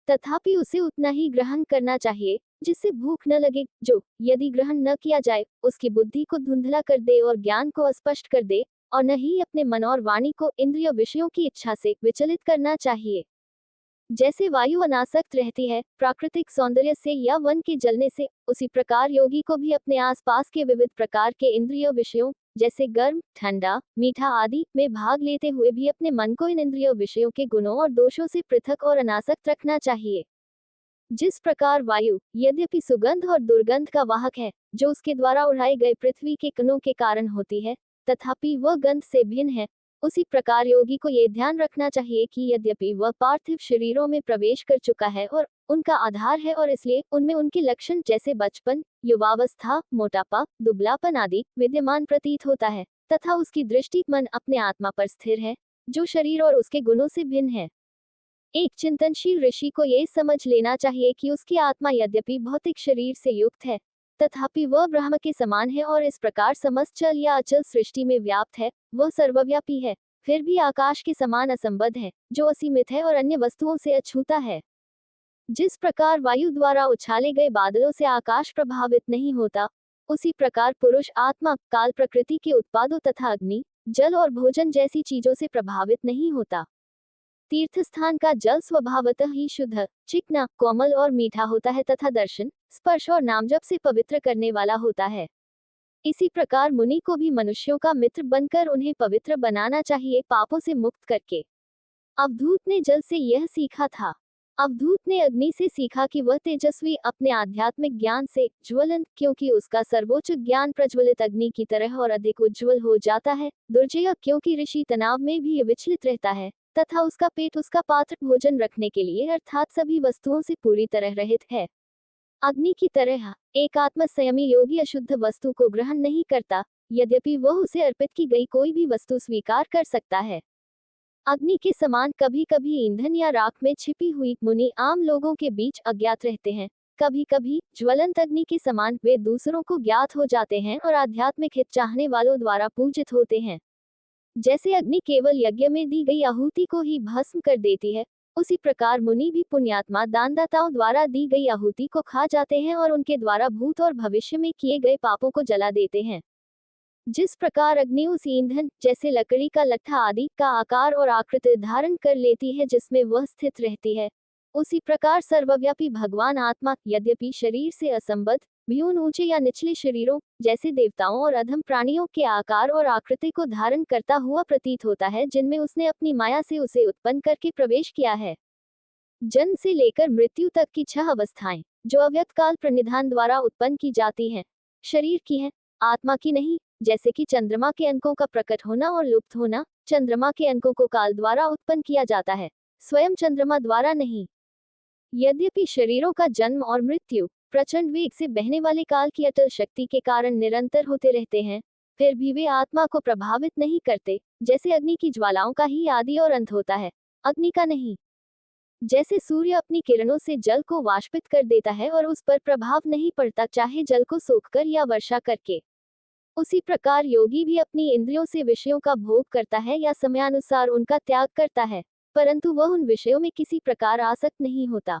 तथापि उसे उतना ही ग्रहण करना चाहिए जिससे भूख न लगे, जो, यदि ग्रहण न किया जाए, उसकी बुद्धि को धुंधला कर दे और ज्ञान को अस्पष्ट कर दे, और न ही अपने मन और वाणी को इंद्रिय विषयों की इच्छा से विचलित करना चाहिए। जैसे वायु अनासक्त रहती है प्राकृतिक सौंदर्य से या वन के जलने से, उसी प्रकार योगी को भी अपने आसपास के विविध प्रकार के इंद्रिय विषयों, जैसे गर्म, ठंडा, मीठा आदि में भाग लेते हुए भी अपने मन को इन इंद्रिय विषयों के गुणों और दोषों से पृथक और अनासक्त रखना चाहिए। जिस प्रकार वायु, यद्यपि सुगंध और दुर्गंध का वाहक है, जो उसके द्वारा उड़ाए गए पृथ्वी के कणों के कारण होती है, तथापि वह गंध से भिन्न है, उसी प्रकार योगी को ये ध्यान रखना चाहिए कि यद्यपि वह पार्थिव शरीरों में प्रवेश कर चुका है और उनका आधार है, और इसलिए उनमें उनके लक्षण जैसे बचपन, युवावस्था, मोटापा, दुबलापन आदि विद्यमान प्रतीत होता है, तथा उसकी दृष्टि मन अपने आत्मा पर स्थिर है, जो शरीर और उसके गुणों से भिन्न है। एक चिंतनशील ऋषि को यह समझ लेना चाहिए कि उसकी आत्मा यद्यपि भौतिक शरीर से युक्त है, तथापि वह ब्रह्म के समान है और इस प्रकार समस्त चल या अचल सृष्टि में व्याप्त है, वह सर्वव्यापी है, फिर भी आकाश के समान असंबद्ध है, जो असीमित है और अन्य वस्तुओं से अछूता है। जिस प्रकार वायु द्वारा उछाले गए बादलों से आकाश प्रभावित नहीं होता, उसी प्रकार पुरुष आत्मा काल प्रकृति के उत्पादों तथा अग्नि, जल और भोजन जैसी चीजों से प्रभावित नहीं होता। तीर्थ स्थान का जल स्वभावतः ही शुद्ध, चिकना, कोमल और मीठा होता है तथा दर्शन, स्पर्श और नामजप से पवित्र करने वाला होता है। इसी प्रकार मुनि को भी मनुष्यों का मित्र बनकर उन्हें पवित्र बनाना चाहिए, पापों से मुक्त करके। अवधूत ने जल से यह सीखा था। अवधूत ने अग्नि से सीखा कि वह तेजस्वी अपने आध्यात्मिक ज्ञान से ज्वलन, क्योंकि उसका सर्वोच्च ज्ञान प्रज्वलित अग्नि की तरह और अधिक उज्ज्वल हो जाता है। दुर्जय, क्योंकि ऋषि तनाव में भी विचलित रहता है तथा उसका पेट उसका पात्र भोजन रखने के लिए अर्थात सभी वस्तुओं से पूरी तरह रहित है। अग्नि की तरह एक आत्म संयमी योगी अशुद्ध वस्तु को ग्रहण नहीं करता, यद्यपि वह उसे अर्पित की गई कोई भी वस्तु स्वीकार कर सकता है। अग्नि के समान कभी कभी ईंधन या राख में छिपी हुई मुनि आम लोगों के बीच अज्ञात रहते हैं। कभी कभी ज्वलंत अग्नि के समान वे दूसरों को ज्ञात हो जाते हैं और आध्यात्मिक हित चाहने वालों द्वारा पूजित होते हैं। जैसे अग्नि केवल यज्ञ में दी गई आहुति को ही भस्म कर देती है, उसी प्रकार मुनि भी पुण्यात्मा दानदाताओं द्वारा दी गई आहुति को खा जाते हैं और उनके द्वारा भूत और भविष्य में किए गए पापों को जला देते हैं। जिस प्रकार अग्नि उस ईंधन जैसे लकड़ी का लट्ठा आदि का आकार और आकृति धारण कर लेती है जिसमें वह स्थित रहती है, उसी प्रकार सर्वव्यापी भगवान आत्मा यद्यपि शरीर से असंबद्ध भी उन ऊंचे या निचले शरीरों जैसे देवताओं और अधम प्राणियों के आकार और आकृति को धारण करता हुआ प्रतीत होता है, जिनमें उसने अपनी माया से उसे उत्पन्न करके प्रवेश किया है। जन्म से लेकर मृत्यु तक की 6 अवस्थाएं जो अव्यक्त काल प्रणिधान द्वारा उत्पन्न की जाती हैं, शरीर की हैं, आत्मा की नहीं। जैसे कि चंद्रमा के अंकों का प्रकट होना और लुप्त होना, चंद्रमा के अंकों को काल द्वारा उत्पन्न किया जाता है, स्वयं चंद्रमा द्वारा नहीं। यद्यपि शरीरों का जन्म और मृत्यु प्रचंड वेग से बहने वाले काल की अटल शक्ति के कारण निरंतर होते रहते हैं, फिर भी वे आत्मा को प्रभावित नहीं करते। जैसे अग्नि की ज्वालाओं का ही आदि और अंत होता है, अग्नि का नहीं। जैसे सूर्य अपनी किरणों से जल को वाष्पित कर देता है और उस पर प्रभाव नहीं पड़ता, चाहे जल को सोखकर या वर्षा करके, उसी प्रकार योगी भी अपनी इंद्रियों से विषयों का भोग करता है या समयानुसार उनका त्याग करता है, परंतु वह उन विषयों में किसी प्रकार आसक्त नहीं होता।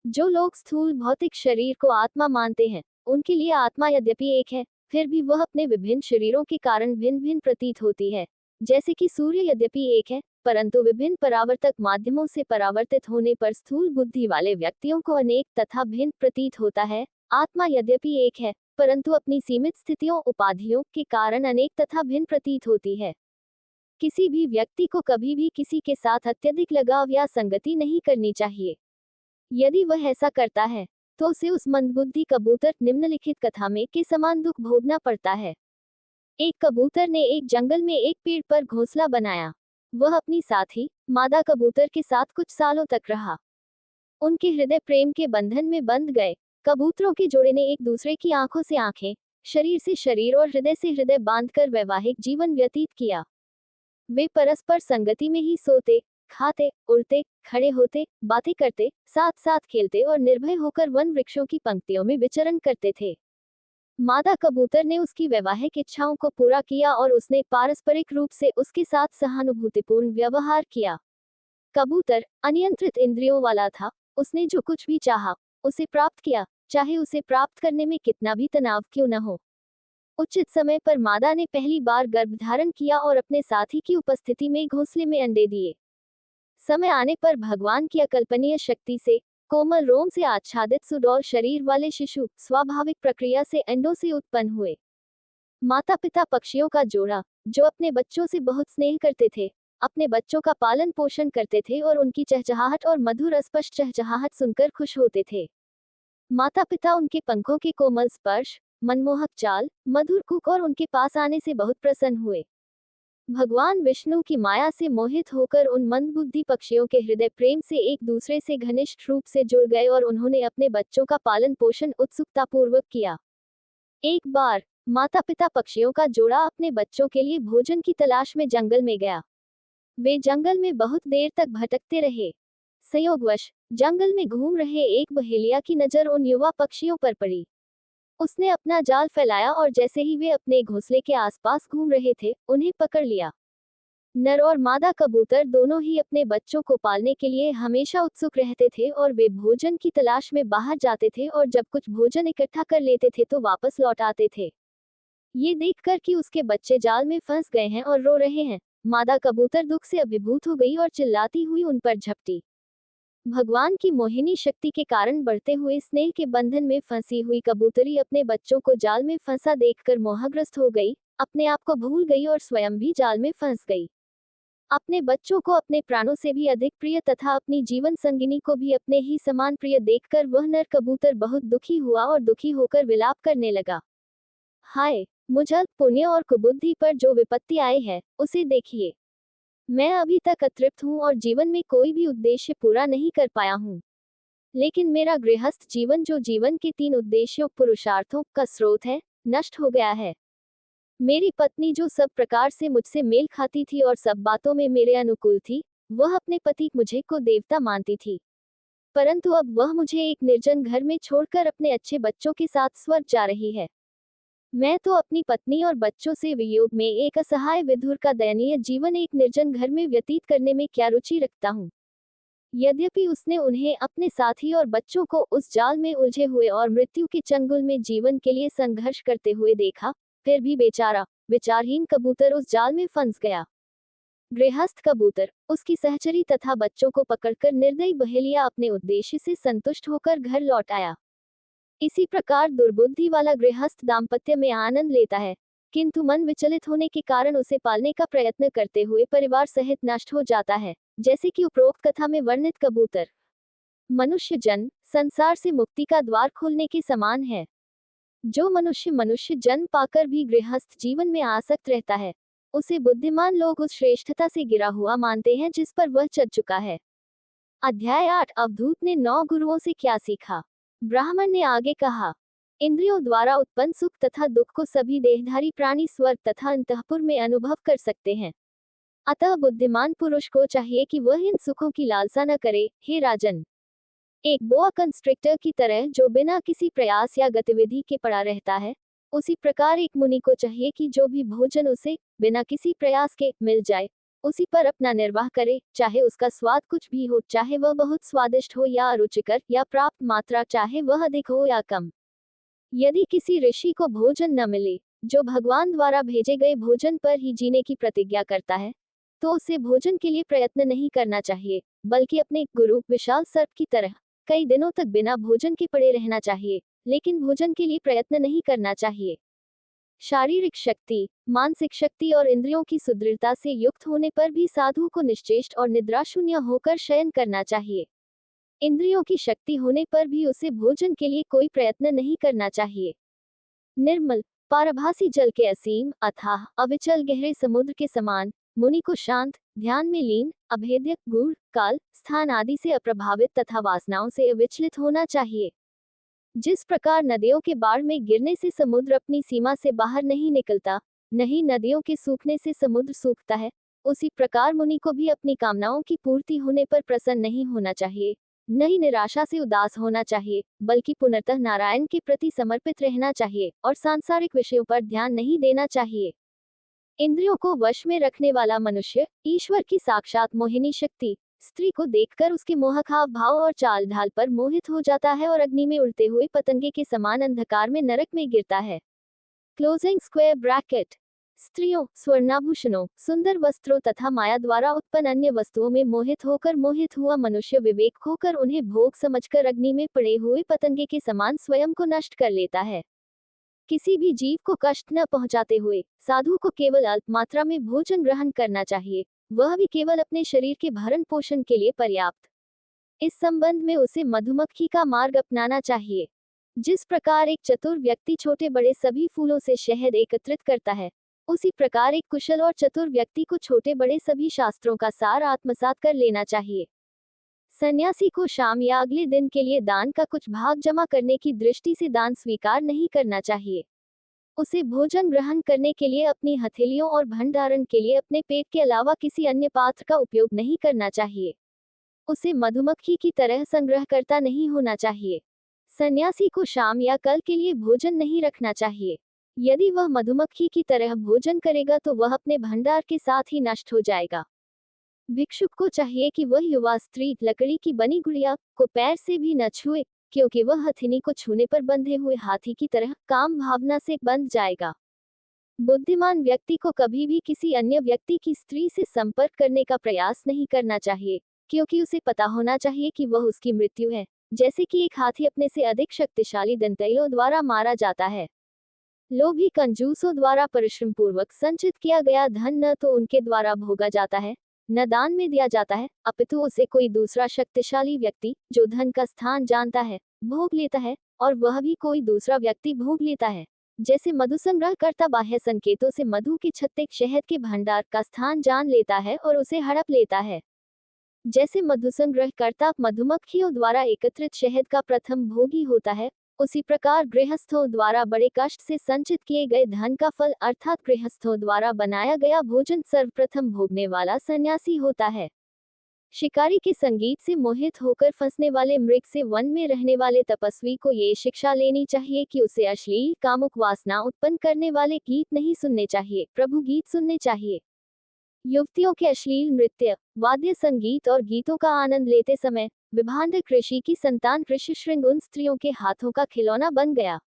जो लोग स्थूल भौतिक शरीर को आत्मा मानते हैं, उनके लिए आत्मा यद्यपि एक है, फिर भी वह अपने विभिन्न शरीरों के कारण भिन्न भिन्न प्रतीत होती है। जैसे कि सूर्य यद्यपि एक है, परंतु विभिन्न परावर्तक माध्यमों से परावर्तित होने पर स्थूल बुद्धि वाले व्यक्तियों को अनेक तथा भिन्न प्रतीत होता है, आत्मा यद्यपि एक है, परंतु अपनी सीमित स्थितियों उपाधियों के कारण अनेक तथा भिन्न प्रतीत होती है। किसी भी व्यक्ति को कभी भी किसी के साथ अत्यधिक लगाव या संगति नहीं करनी चाहिए। यदि वह ऐसा करता है तो उसे उस मंदबुद्धि कबूतर निम्नलिखित कथा में के समान दुख भोगना पड़ता है। एक कबूतर ने एक जंगल में एक पेड़ पर घोंसला बनाया। वह अपनी साथी मादा कबूतर के साथ कुछ सालों तक रहा। उनके हृदय प्रेम के बंधन में बंध गए। कबूतरों के जोड़े ने एक दूसरे की आंखों से आंखें, शरीर से शरीर और हृदय से हृदय बांधकर वैवाहिक जीवन व्यतीत किया। वे परस्पर संगति में ही सोते, खाते, उड़ते, खड़े होते, बातें करते, साथ साथ खेलते और निर्भय होकर वन वृक्षों की पंक्तियों में विचरण करते थे। मादा कबूतर ने उसकी वैवाहिक इच्छाओं को पूरा किया और उसने पारस्परिक रूप से उसके साथ सहानुभूतिपूर्ण व्यवहार किया। कबूतर अनियंत्रित इंद्रियों वाला था। उसने जो कुछ भी चाहा उसे प्राप्त किया, चाहे उसे प्राप्त करने में कितना भी तनाव क्यों न हो। उचित समय पर मादा ने पहली बार गर्भधारण किया और अपने साथी की उपस्थिति में घोंसले में अंडे दिए। समय आने पर भगवान की अकल्पनीय शक्ति से कोमल रोम से आच्छादित सुडौल शरीर वाले शिशु स्वाभाविक प्रक्रिया से अंडों से उत्पन्न हुए। माता पिता पक्षियों का जोड़ा जो अपने बच्चों से बहुत स्नेह करते थे, अपने बच्चों का पालन पोषण करते थे और उनकी चहचहाहट और मधुर स्पष्ट चहचहाहट सुनकर खुश होते थे। माता पिता उनके पंखों के कोमल स्पर्श, मनमोहक चाल, मधुर कूक और उनके पास आने से बहुत प्रसन्न हुए। भगवान विष्णु की माया से मोहित होकर उन मंदबुद्धि पक्षियों के हृदय प्रेम से एक दूसरे से घनिष्ठ रूप से जुड़ गए और उन्होंने अपने बच्चों का पालन पोषण उत्सुकतापूर्वक किया। एक बार माता पिता पक्षियों का जोड़ा अपने बच्चों के लिए भोजन की तलाश में जंगल में गया। वे जंगल में बहुत देर तक भटकते रहे। संयोगवश जंगल में घूम रहे एक बहेलिया की नजर उन युवा पक्षियों पर पड़ी। उसने अपना जाल फैलाया और जैसे ही वे अपने घोंसले के आसपास घूम रहे थे, उन्हें पकड़ लिया। नर और मादा कबूतर दोनों ही अपने बच्चों को पालने के लिए हमेशा उत्सुक रहते थे और वे भोजन की तलाश में बाहर जाते थे और जब कुछ भोजन इकट्ठा कर लेते थे तो वापस लौट आते थे। ये देखकर कि उसके बच्चे जाल में फंस गए हैं और रो रहे हैं, मादा कबूतर दुख से अभिभूत हो गई और चिल्लाती हुई उन पर झपटी। भगवान की मोहिनी शक्ति के कारण बढ़ते हुए स्नेह के बंधन में फंसी हुई कबूतरी अपने बच्चों को जाल में फंसा देखकर मोहग्रस्त हो गई, अपने आप को भूल गई और स्वयं भी जाल में फंस गई। अपने बच्चों को अपने प्राणों से भी अधिक प्रिय तथा अपनी जीवन संगिनी को भी अपने ही समान प्रिय देखकर वह नर कबूतर बहुत दुखी हुआ और दुखी होकर विलाप करने लगा। हाय, मुझ अल्प पुण्य और कुबुद्धि पर जो विपत्ति आई है, उसे देखिए। मैं अभी तक अतृप्त हूँ और जीवन में कोई भी उद्देश्य पूरा नहीं कर पाया हूँ। लेकिन मेरा गृहस्थ जीवन, जो जीवन के 3 उद्देश्यों पुरुषार्थों का स्रोत है, नष्ट हो गया है। मेरी पत्नी जो सब प्रकार से मुझसे मेल खाती थी और सब बातों में मेरे अनुकूल थी, वह अपने पति मुझे को देवता मानती थी। परंतु अब वह मुझे एक निर्जन घर में छोड़कर अपने अच्छे बच्चों के साथ स्वर्ग जा रही है। मैं तो अपनी पत्नी और बच्चों से वियोग में एक असहाय विधुर का दयनीय जीवन एक निर्जन घर में व्यतीत करने में क्या रुचि रखता हूँ। यद्यपि उसने उन्हें, अपने साथी और बच्चों को उस जाल में उलझे हुए और मृत्यु के चंगुल में जीवन के लिए संघर्ष करते हुए देखा, फिर भी बेचारा, विचारहीन कबूतर उस जाल में फंस गया। गृहस्थ कबूतर उसकी सहचरी तथा बच्चों को पकड़कर निर्दयी बहेलिया अपने उद्देश्य से संतुष्ट होकर घर लौट आया। इसी प्रकार दुर्बुद्धि वाला गृहस्थ दाम्पत्य में आनंद लेता है, किंतु मन विचलित होने के कारण उसे पालने का प्रयत्न करते हुए परिवार सहित नष्ट हो जाता है, जैसे कि उपरोक्त कथा में वर्णित कबूतर। मनुष्य जन्म संसार से मुक्ति का द्वार खोलने के समान है। जो मनुष्य जन्म पाकर भी गृहस्थ जीवन में आसक्त रहता है, उसे बुद्धिमान लोग उस श्रेष्ठता से गिरा हुआ मानते हैं जिस पर वह चढ़ चुका है। अध्याय 8। अवधूत ने 9 गुरुओं से क्या सीखा। ब्राह्मण ने आगे कहा, इंद्रियों द्वारा उत्पन्न सुख तथा दुख को सभी देहधारी प्राणी स्वर्ग तथा अंतःपुर में अनुभव कर सकते हैं। अतः बुद्धिमान पुरुष को चाहिए कि वह इन सुखों की लालसा न करे। हे राजन, एक बोआ कंस्ट्रिक्टर की तरह जो बिना किसी प्रयास या गतिविधि के पड़ा रहता है, उसी प्रकार एक मुनि को चाहिए कि जो भी भोजन उसे बिना किसी प्रयास के मिल जाए, उसी पर अपना निर्वाह करे, चाहे उसका स्वाद कुछ भी हो, चाहे वह बहुत स्वादिष्ट हो या अरुचिकर, या प्राप्त मात्रा चाहे वह अधिक हो या कम। यदि किसी ऋषि को भोजन न मिले, जो भगवान द्वारा भेजे गए भोजन पर ही जीने की प्रतिज्ञा करता है, तो उसे भोजन के लिए प्रयत्न नहीं करना चाहिए, बल्कि अपने गुरु विशाल सर्प की तरह कई दिनों तक बिना भोजन के पड़े रहना चाहिए, लेकिन भोजन के लिए प्रयत्न नहीं करना चाहिए। शारीरिक शक्ति, मानसिक शक्ति और इंद्रियों की सुदृढ़ता से युक्त होने पर भी साधु को निश्चेष्ट और निद्राशून्य होकर शयन करना चाहिए। इंद्रियों की शक्ति होने पर भी उसे भोजन के लिए कोई प्रयत्न नहीं करना चाहिए। निर्मल पारभासी जल के असीम अथाह अविचल गहरे समुद्र के समान मुनि को शांत, ध्यान में लीन, अभेद्य, गूढ़, काल, स्थान आदि से अप्रभावित तथा वासनाओं से अविचलित होना चाहिए। जिस प्रकार नदियों के बाढ़ में गिरने से समुद्र अपनी सीमा से बाहर नहीं निकलता, नहीं नदियों के सूखने से समुद्र सूखता है, उसी प्रकार मुनि को भी अपनी कामनाओं की पूर्ति होने पर प्रसन्न नहीं होना चाहिए, नहीं निराशा से उदास होना चाहिए, बल्कि पुनर्तः नारायण के प्रति समर्पित रहना चाहिए और सांसारिक विषयों पर ध्यान नहीं देना चाहिए। इंद्रियों को वश में रखने वाला मनुष्य ईश्वर की साक्षात मोहिनी शक्ति स्त्री को देखकर उसके मोहखाव भाव और चाल ढाल पर मोहित हो जाता है और अग्नि में उड़ते हुए पतंगे के समान अंधकार में नरक में गिरता है। Closing square bracket. स्त्रियों, स्वर्णाभूषणों, सुंदर वस्त्रों तथा माया द्वारा उत्पन्न अन्य वस्तुओं में मोहित हुआ मनुष्य विवेक खोकर उन्हें भोग समझकर अग्नि में पड़े हुए पतंगे के समान स्वयं को नष्ट कर लेता है। किसी भी जीव को कष्ट न पहुंचाते हुए साधु को केवल अल्प मात्रा में भोजन ग्रहण करना चाहिए, वह भी केवल अपने शरीर के भरण पोषण के लिए पर्याप्त। इस संबंध में उसे मधुमक्खी का मार्ग अपनाना चाहिए। जिस प्रकार एक चतुर व्यक्ति छोटे बड़े सभी फूलों से शहद एकत्रित करता है, उसी प्रकार एक कुशल और चतुर व्यक्ति को छोटे बड़े सभी शास्त्रों का सार आत्मसात कर लेना चाहिए। सन्यासी को शाम या अगले दिन के लिए दान का कुछ भाग जमा करने की दृष्टि से दान स्वीकार नहीं करना चाहिए। उसे भोजन ग्रहण करने के लिए अपनी हथेलियों और भंडारण के लिए अपने पेट के अलावा किसी अन्य पात्र का उपयोग नहीं करना चाहिए। उसे मधुमक्खी की तरह संग्रहकर्ता नहीं होना चाहिए। सन्यासी को शाम या कल के लिए भोजन नहीं रखना चाहिए। यदि वह मधुमक्खी की तरह भोजन करेगा तो वह अपने भंडार के साथ ही नष्ट हो जाएगा। भिक्षुक को चाहिए कि वह युवा स्त्री लकड़ी की बनी गुड़िया को पैर से भी न छुए, क्योंकि वह हथिनी को छूने पर बंधे हुए हाथी की तरह काम भावना से बंध जाएगा। बुद्धिमान व्यक्ति को कभी भी किसी अन्य व्यक्ति की स्त्री से संपर्क करने का प्रयास नहीं करना चाहिए, क्योंकि उसे पता होना चाहिए कि वह उसकी मृत्यु है, जैसे कि एक हाथी अपने से अधिक शक्तिशाली दंतैलों द्वारा मारा जाता है। लोभी कंजूसों द्वारा परिश्रम पूर्वक संचित किया गया धन न तो उनके द्वारा भोगा जाता है, न दान में दिया जाता है, अपितु उसे कोई दूसरा शक्तिशाली व्यक्ति, जो धन का स्थान जानता है, भोग लेता है, और वह भी कोई दूसरा व्यक्ति भोग लेता है। जैसे मधु संग्रहकर्ता बाह्य संकेतों से मधु के छत्ते शहद के भंडार का स्थान जान लेता है और उसे हड़प लेता है। जैसे मधु संग्रहकर्ता मधुमक्खियों द्वारा एकत्रित शहद का प्रथम भोगी होता है, उसी प्रकार गृहस्थों द्वारा बड़े कष्ट से संचित किए गए धन का फल अर्थात गृहस्थों द्वारा बनाया गया भोजन सर्वप्रथम भोगने वाला सन्यासी होता है। शिकारी के संगीत से मोहित होकर फंसने वाले मृग से वन में रहने वाले तपस्वी को ये शिक्षा लेनी चाहिए कि उसे अश्लील कामुक वासना उत्पन्न करने वाले गीत नहीं सुनने चाहिए, प्रभु गीत सुनने चाहिए। युवतियों के अश्लील नृत्य, वाद्य संगीत और गीतों का आनंद लेते समय विभांडक ऋषि की संतान ऋषिशृंग उन स्त्रियों के हाथों का खिलौना बन गया।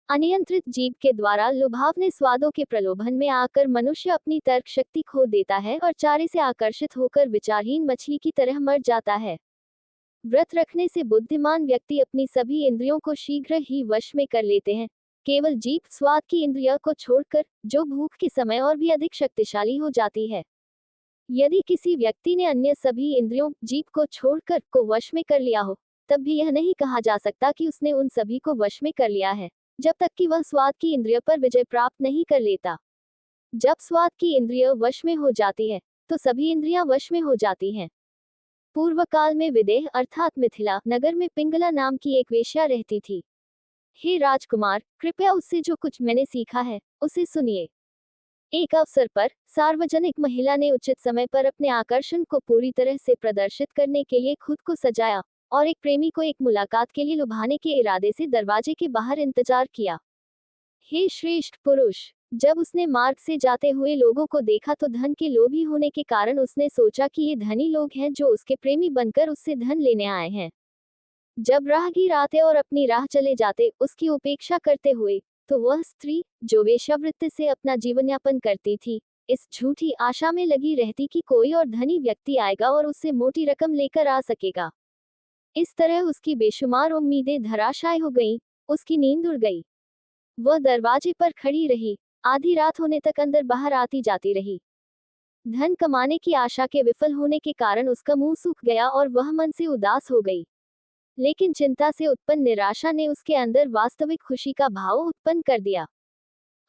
अनियंत्रित जीव के द्वारा लुभावने स्वादों के प्रलोभन में आकर मनुष्य अपनी तर्क शक्ति खो देता है और चारे से आकर्षित होकर विचारहीन मछली की तरह मर जाता है। व्रत रखने से बुद्धिमान व्यक्ति अपनी सभी इंद्रियों को शीघ्र ही वश में कर लेते हैं, केवल जीभ स्वाद की इंद्रिया को छोड़कर, जो भूख के समय और भी अधिक शक्तिशाली हो जाती है। यदि किसी व्यक्ति ने अन्य सभी इंद्रियों जीभ को छोड़कर को वश में कर लिया हो, तब भी यह नहीं कहा जा सकता कि उसने उन सभी को वश में कर लिया है, जब तक कि वह स्वाद की इंद्रिय पर विजय प्राप्त नहीं कर लेता। जब स्वाद की इंद्रिय वश में हो जाती है, तो सभी इंद्रियां वश में हो जाती हैं। पूर्व काल में विदेह अर्थात मिथिला नगर में पिंगला नाम की एक वेश्या रहती थी। हे राजकुमार, कृपया उससे जो कुछ मैंने सीखा है, उसे सुनिए। एक अवसर पर सार्वजनिक महिला ने उचित समय पर अपने आकर्षण को पूरी तरह से प्रदर्शित करने के लिए खुद को सजाया और एक प्रेमी को एक मुलाकात के लिए लुभाने के इरादे से दरवाजे के बाहर इंतजार किया। हे श्रेष्ठ पुरुष, जब उसने मार्ग से जाते हुए लोगों को देखा तो धन के लोभी होने के कारण उसने सोचा कि ये धनी लोग हैं जो उसके प्रेमी बनकर उससे धन लेने आए हैं। जब राहगीर आते और अपनी राह चले जाते उसकी उपेक्षा करते हुए, तो वह स्त्री, जो वेश्यावृत्ति से अपना जीवन यापन करती थी, इस झूठी आशा में लगी रहती कि कोई और धनी व्यक्ति आएगा और उससे मोटी रकम लेकर आ सकेगा। इस तरह उसकी बेशुमार उम्मीदें धराशायी हो गईं, उसकी नींद उड़ गई। वह दरवाजे पर खड़ी रही, आधी रात होने तक अंदर बाहर आती जाती रही। धन कमाने की आशा के विफल होने के कारण उसका मुंह सूख गया और वह मन से उदास हो गई। लेकिन चिंता से उत्पन्न निराशा ने उसके अंदर वास्तविक खुशी का भाव उत्पन्न कर दिया।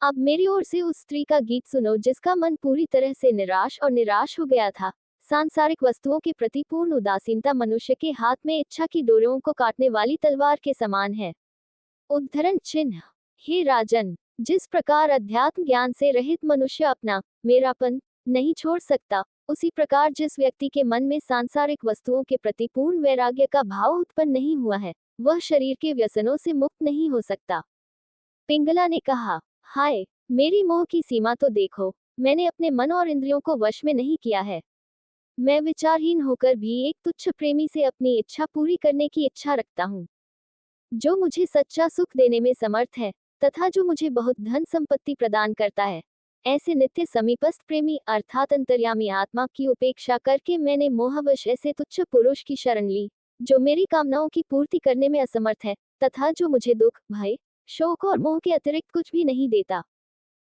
अब मेरी ओर से उस स्त्री का गीत सुनो जिसका मन पूरी तरह से निराश हो गया था। सांसारिक वस्तुओं के प्रति पूर्ण उदासीनता मनुष्य के हाथ में इच्छा की डोरियों को काटने वाली तलवार के समान है। उद्धरण चिन्ह। हे राजन, जिस प्रकार अध्यात्म ज्ञान से रहित मनुष्य अपना मेरापन नहीं छोड़ सकता, उसी प्रकार जिस व्यक्ति के मन में सांसारिक वस्तुओं के प्रति पूर्ण वैराग्य का भाव उत्पन्न नहीं हुआ है, वह शरीर के व्यसनों से मुक्त नहीं हो सकता। पिंगला ने कहा, हाय, मेरी मोह की सीमा तो देखो, मैंने अपने मन और इंद्रियों को वश में नहीं किया है। मैं विचारहीन होकर भी एक तुच्छ प्रेमी से अपनी इच्छा पूरी करने की इच्छा रखता हूँ, जो मुझे सच्चा सुख देने में समर्थ है, तथा जो मुझे बहुत धन संपत्ति प्रदान करता है। ऐसे नित्य समीपस्थ प्रेमी अर्थात अंतर्यामी आत्मा की उपेक्षा करके मैंने मोहवश ऐसे तुच्छ पुरुष की शरण ली, जो मेरी कामनाओं की पूर्ति करने में असमर्थ है, तथा जो मुझे दुख, भय, शोक और मोह के अतिरिक्त कुछ भी नहीं देता।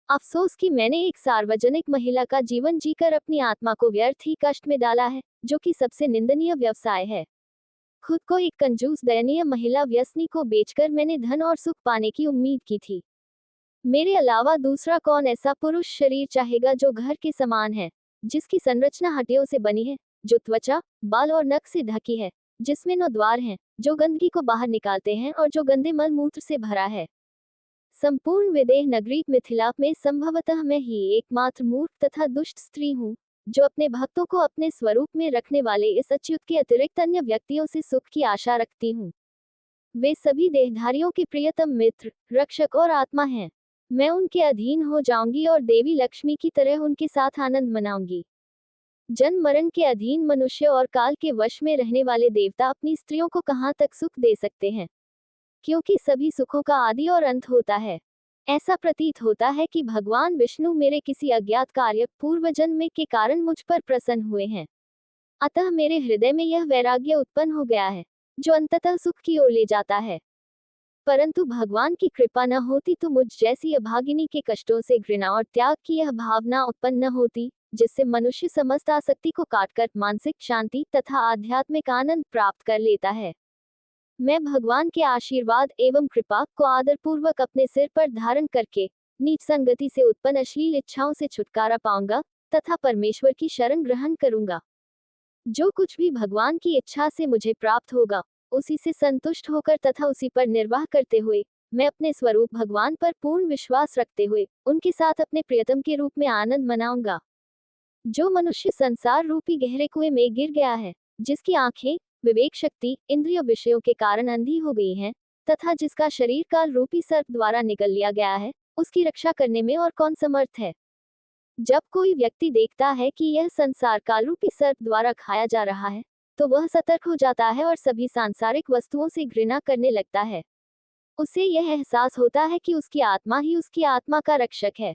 अफसोस कि मैंने एक सार्वजनिक महिला का जीवन जीकर अपनी आत्मा को व्यर्थ ही कष्ट में डाला है, जो कि सबसे निंदनीय व्यवसाय है। खुद को एक कंजूस दयनीय महिला व्यसनी को बेचकर मैंने धन और सुख पाने की उम्मीद की थी। मेरे अलावा दूसरा कौन ऐसा पुरुष शरीर चाहेगा जो घर के समान है, जिसकी संरचना हड्डियों से बनी है, जो त्वचा, बाल और नख से ढकी है, जिसमें 9 द्वार हैं, जो गंदगी को बाहर निकालते हैं और जो गंदे मल मूत्र से भरा है। संपूर्ण विदेह नगरी मिथिला में संभवतः मैं ही एकमात्र मूर्ख तथा दुष्ट स्त्री हूँ, जो अपने भक्तों को अपने स्वरूप में रखने वाले इस अच्युत के अतिरिक्त अन्य व्यक्तियों से सुख की आशा रखती हूँ। वे सभी देहधारियों के प्रियतम मित्र, रक्षक और आत्मा हैं। मैं उनके अधीन हो जाऊंगी और देवी लक्ष्मी की तरह उनके साथ आनंद मनाऊंगी। जन्म मरण के अधीन मनुष्य और काल के वश में रहने वाले देवता अपनी स्त्रियों को कहाँ तक सुख दे सकते हैं, क्योंकि सभी सुखों का आदि और अंत होता है। ऐसा प्रतीत होता है कि भगवान विष्णु मेरे किसी अज्ञात कार्य पूर्वजन्म के कारण मुझ पर प्रसन्न हुए हैं। अतः मेरे हृदय में यह वैराग्य उत्पन्न हो गया है, जो अंततः सुख की ओर ले जाता है। परंतु भगवान की कृपा न होती तो मुझ जैसी अभागिनी के कष्टों से घृणा और त्याग की यह भावना उत्पन्न न होती, जिससे मनुष्य समस्त आसक्ति को काटकर मानसिक शांति तथा आध्यात्मिक आनंद प्राप्त कर लेता है। मैं भगवान के आशीर्वाद एवं कृपा को आदरपूर्वक अपने सिर पर धारण करके नीच संगति से उत्पन्न अश्लील इच्छाओं से छुटकारा पाऊंगा तथा परमेश्वर की शरण ग्रहण करूंगा। जो कुछ भी भगवान की इच्छा से मुझे प्राप्त होगा, उसी से संतुष्ट होकर तथा उसी पर निर्वाह करते हुए मैं अपने स्वरूप भगवान पर पूर्ण विश्वास रखते हुए उनके साथ अपने प्रियतम के रूप में आनंद मनाऊंगा। जो मनुष्य संसार रूपी गहरे कुएं में गिर गया है, जिसकी आंखें विवेक शक्ति इंद्रिय विषयों के कारण अंधी हो गई हैं, तथा जिसका शरीर काल रूपी सर्प द्वारा निगल लिया गया है, उसकी रक्षा करने में और कौन समर्थ है। जब कोई व्यक्ति देखता है कि यह संसार काल रूपी सर्प द्वारा खाया जा रहा है, तो वह सतर्क हो जाता है और सभी सांसारिक वस्तुओं से घृणा करने लगता है। उसे यह एहसास होता है कि उसकी आत्मा ही उसकी आत्मा का रक्षक है।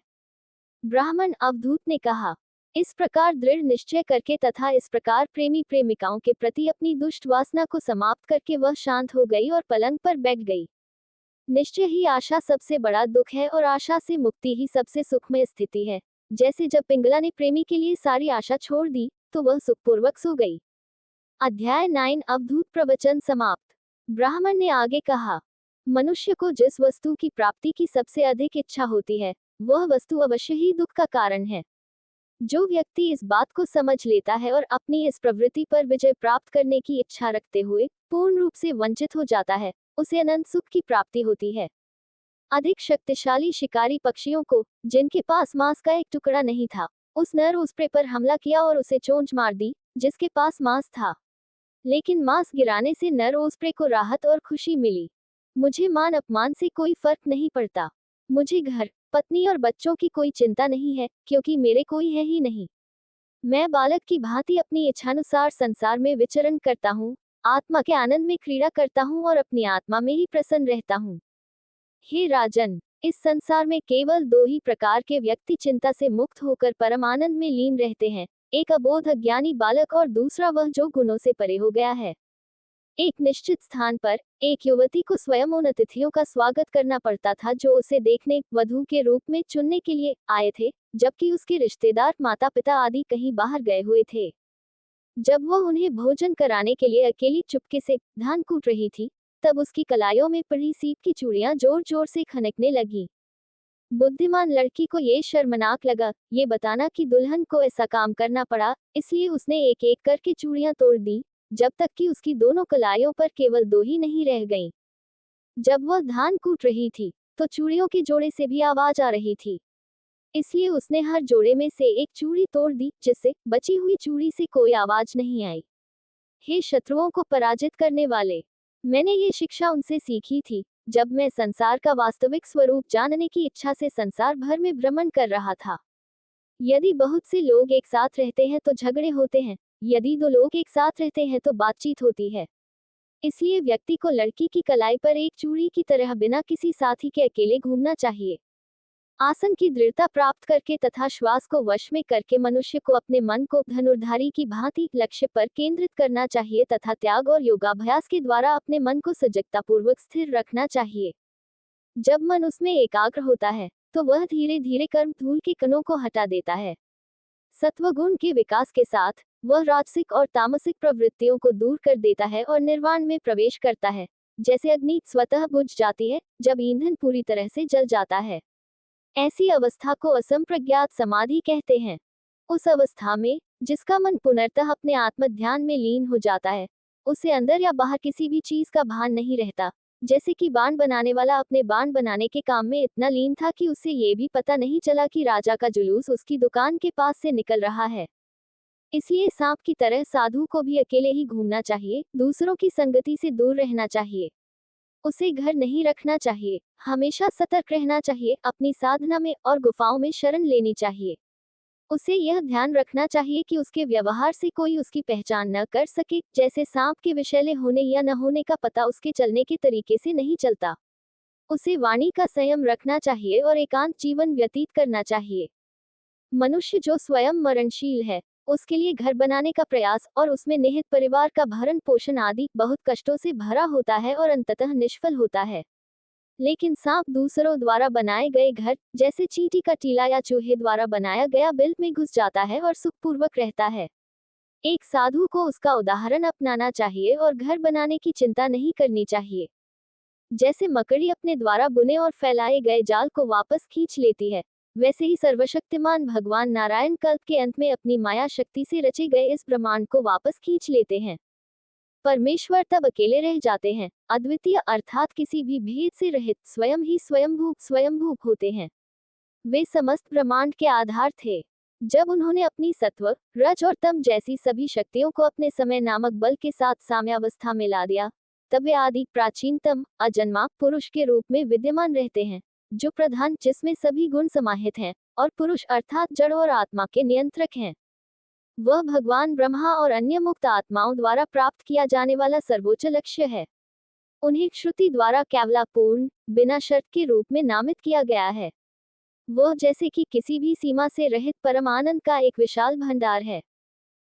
ब्राह्मण अवधूत ने कहा, इस प्रकार दृढ़ निश्चय करके तथा इस प्रकार प्रेमी प्रेमिकाओं के प्रति अपनी दुष्ट वासना को समाप्त करके वह शांत हो गई और पलंग पर बैठ गई। निश्चय ही आशा सबसे बड़ा दुख है और आशा से मुक्ति ही सबसे सुखमय स्थिति है। जैसे जब पिंगला ने प्रेमी के लिए सारी आशा छोड़ दी, तो वह सुखपूर्वक सो गई। अध्याय 9 अवधूत प्रवचन समाप्त। ब्राह्मण ने आगे कहा, मनुष्य को जिस वस्तु की प्राप्ति की सबसे अधिक इच्छा होती है, वह वस्तु अवश्य ही दुख का कारण है। जो व्यक्ति इस बात को समझ लेता है और अपनी इस प्रवृत्ति पर विजय प्राप्त करने की इच्छा रखते हुए पूर्ण रूप से वंचित हो जाता है, उसे अनंत सुख की प्राप्ति होती है। अधिक शक्तिशाली शिकारी पक्षियों को, जिनके पास मांस का एक टुकड़ा नहीं था, उस नर ओस्प्रे पर हमला किया और उसे चोंच मार दी, जिसके पास मांस था। लेकिन मांस गिराने से नर ओस्प्रे को राहत और खुशी मिली। मुझे मान अपमान से कोई फर्क नहीं पड़ता। मुझे घर, पत्नी और बच्चों की कोई चिंता नहीं है, क्योंकि मेरे कोई है ही नहीं। मैं बालक की भांति अपनी इच्छानुसार संसार में विचरण करता हूँ, आत्मा के आनंद में क्रीड़ा करता हूँ और अपनी आत्मा में ही प्रसन्न रहता हूँ। हे राजन, इस संसार में केवल दो ही प्रकार के व्यक्ति चिंता से मुक्त होकर परम आनंद में लीन रहते हैं, एक अबोध अज्ञानी बालक और दूसरा वह जो गुणों से परे हो गया है। एक निश्चित स्थान पर एक युवती को स्वयं उन अतिथियों का स्वागत करना पड़ता था जो उसे देखने वधू के रूप में चुनने के लिए आए थे, जबकि उसके रिश्तेदार माता पिता आदि कहीं बाहर गए हुए थे। जब वह उन्हें भोजन कराने के लिए अकेली चुपके से धान कूट रही थी, तब उसकी कलाइयों में पड़ी सीप की चूड़ियां जोर जोर से खनकने लगी। बुद्धिमान लड़की को ये शर्मनाक लगा ये बताना कि दुल्हन को ऐसा काम करना पड़ा, इसलिए उसने एक एक करके चूड़ियां तोड़ दी, जब तक कि उसकी दोनों कलाइयों पर केवल दो ही नहीं रह गईं। जब वह धान कूट रही थी, तो चूड़ियों के जोड़े से भी आवाज आ रही थी, इसलिए उसने हर जोड़े में से एक चूड़ी तोड़ दी, जिससे बची हुई चूड़ी से कोई आवाज नहीं आई। हे शत्रुओं को पराजित करने वाले, मैंने ये शिक्षा उनसे सीखी थी, जब मैं संसार का वास्तविक स्वरूप जानने की इच्छा से संसार भर में भ्रमण कर रहा था। यदि बहुत से लोग एक साथ रहते हैं तो झगड़े होते हैं, यदि दो लोग एक साथ रहते हैं तो बातचीत होती है। इसलिए व्यक्ति को लड़की की कलाई पर एक चूड़ी की तरह बिना किसी साथी के अकेले घूमना चाहिए। आसन की दृढ़ता प्राप्त करके तथा श्वास को वश में करके मनुष्य को अपने मन को धनुर्धारी की भांति लक्ष्य पर केंद्रित करना चाहिए तथा त्याग और योगाभ्यास के द्वारा अपने मन को सजगतापूर्वक स्थिर रखना चाहिए। जब मन उसमें एकाग्र होता है, तो वह धीरे धीरे कर्म धूल के कणों को हटा देता है। सत्वगुण के विकास के साथ वह राजसिक और तामसिक प्रवृत्तियों को दूर कर देता है और निर्वाण में प्रवेश करता है, जैसे अग्नि स्वतः बुझ जाती है जब ईंधन पूरी तरह से जल जाता है। ऐसी अवस्था को असंप्रज्ञात समाधि कहते हैं। उस अवस्था में जिसका मन पुनर्तः अपने आत्म ध्यान में लीन हो जाता है, उसे अंदर या बाहर किसी भी चीज का भान नहीं रहता। जैसे कि बाण बनाने वाला अपने बाण बनाने के काम में इतना लीन था कि उसे ये भी पता नहीं चला कि राजा का जुलूस उसकी दुकान के पास से निकल रहा है। इसलिए सांप की तरह साधु को भी अकेले ही घूमना चाहिए, दूसरों की संगति से दूर रहना चाहिए। उसे घर नहीं रखना चाहिए, हमेशा सतर्क रहना चाहिए, अपनी साधना में और गुफाओं में शरण लेनी चाहिए। उसे यह ध्यान रखना चाहिए कि उसके व्यवहार से कोई उसकी पहचान न कर सके, जैसे सांप के विषैले होने या न होने का पता उसके चलने के तरीके से नहीं चलता। उसे वाणी का संयम रखना चाहिए और एकांत जीवन व्यतीत करना चाहिए। मनुष्य जो स्वयं मरणशील है, उसके लिए घर बनाने का प्रयास और उसमें निहित परिवार का भरण पोषण आदि बहुत कष्टों से भरा होता है और अंततः निष्फल होता है। लेकिन सांप दूसरों द्वारा बनाए गए घर, जैसे चींटी का टीला या चूहे द्वारा बनाया गया बिल में घुस जाता है और सुखपूर्वक रहता है। एक साधु को उसका उदाहरण अपनाना चाहिए और घर बनाने की चिंता नहीं करनी चाहिए। जैसे मकड़ी अपने द्वारा बुने और फैलाए गए जाल को वापस खींच लेती है, वैसे ही सर्वशक्तिमान भगवान नारायण कल्प के अंत में अपनी माया शक्ति से रचे गए इस ब्रह्मांड को वापस खींच लेते हैं। परमेश्वर तब अकेले रह जाते हैं, अद्वितीय अर्थात किसी भी भेद से रहित स्वयं ही स्वयंभू होते हैं। वे समस्त ब्रह्मांड के आधार थे। जब उन्होंने अपनी सत्व, रज और तम जैसी सभी शक्तियों को अपने समय नामक बल के साथ साम्यावस्था में ला दिया, तब वे आदि प्राचीनतम अजन्मा पुरुष के रूप में विद्यमान रहते हैं, जो प्रधान, जिसमें सभी गुण समाहित हैं, और पुरुष अर्थात जड़ और आत्मा के नियंत्रक हैं। वह भगवान ब्रह्मा और अन्य मुक्त आत्माओं द्वारा प्राप्त किया जाने वाला सर्वोच्च लक्ष्य है। उन्हें श्रुति द्वारा केवला पूर्ण, बिना शर्त के रूप में नामित किया गया है। वह जैसे कि किसी भी सीमा से रहित परम आनंद का एक विशाल भंडार है।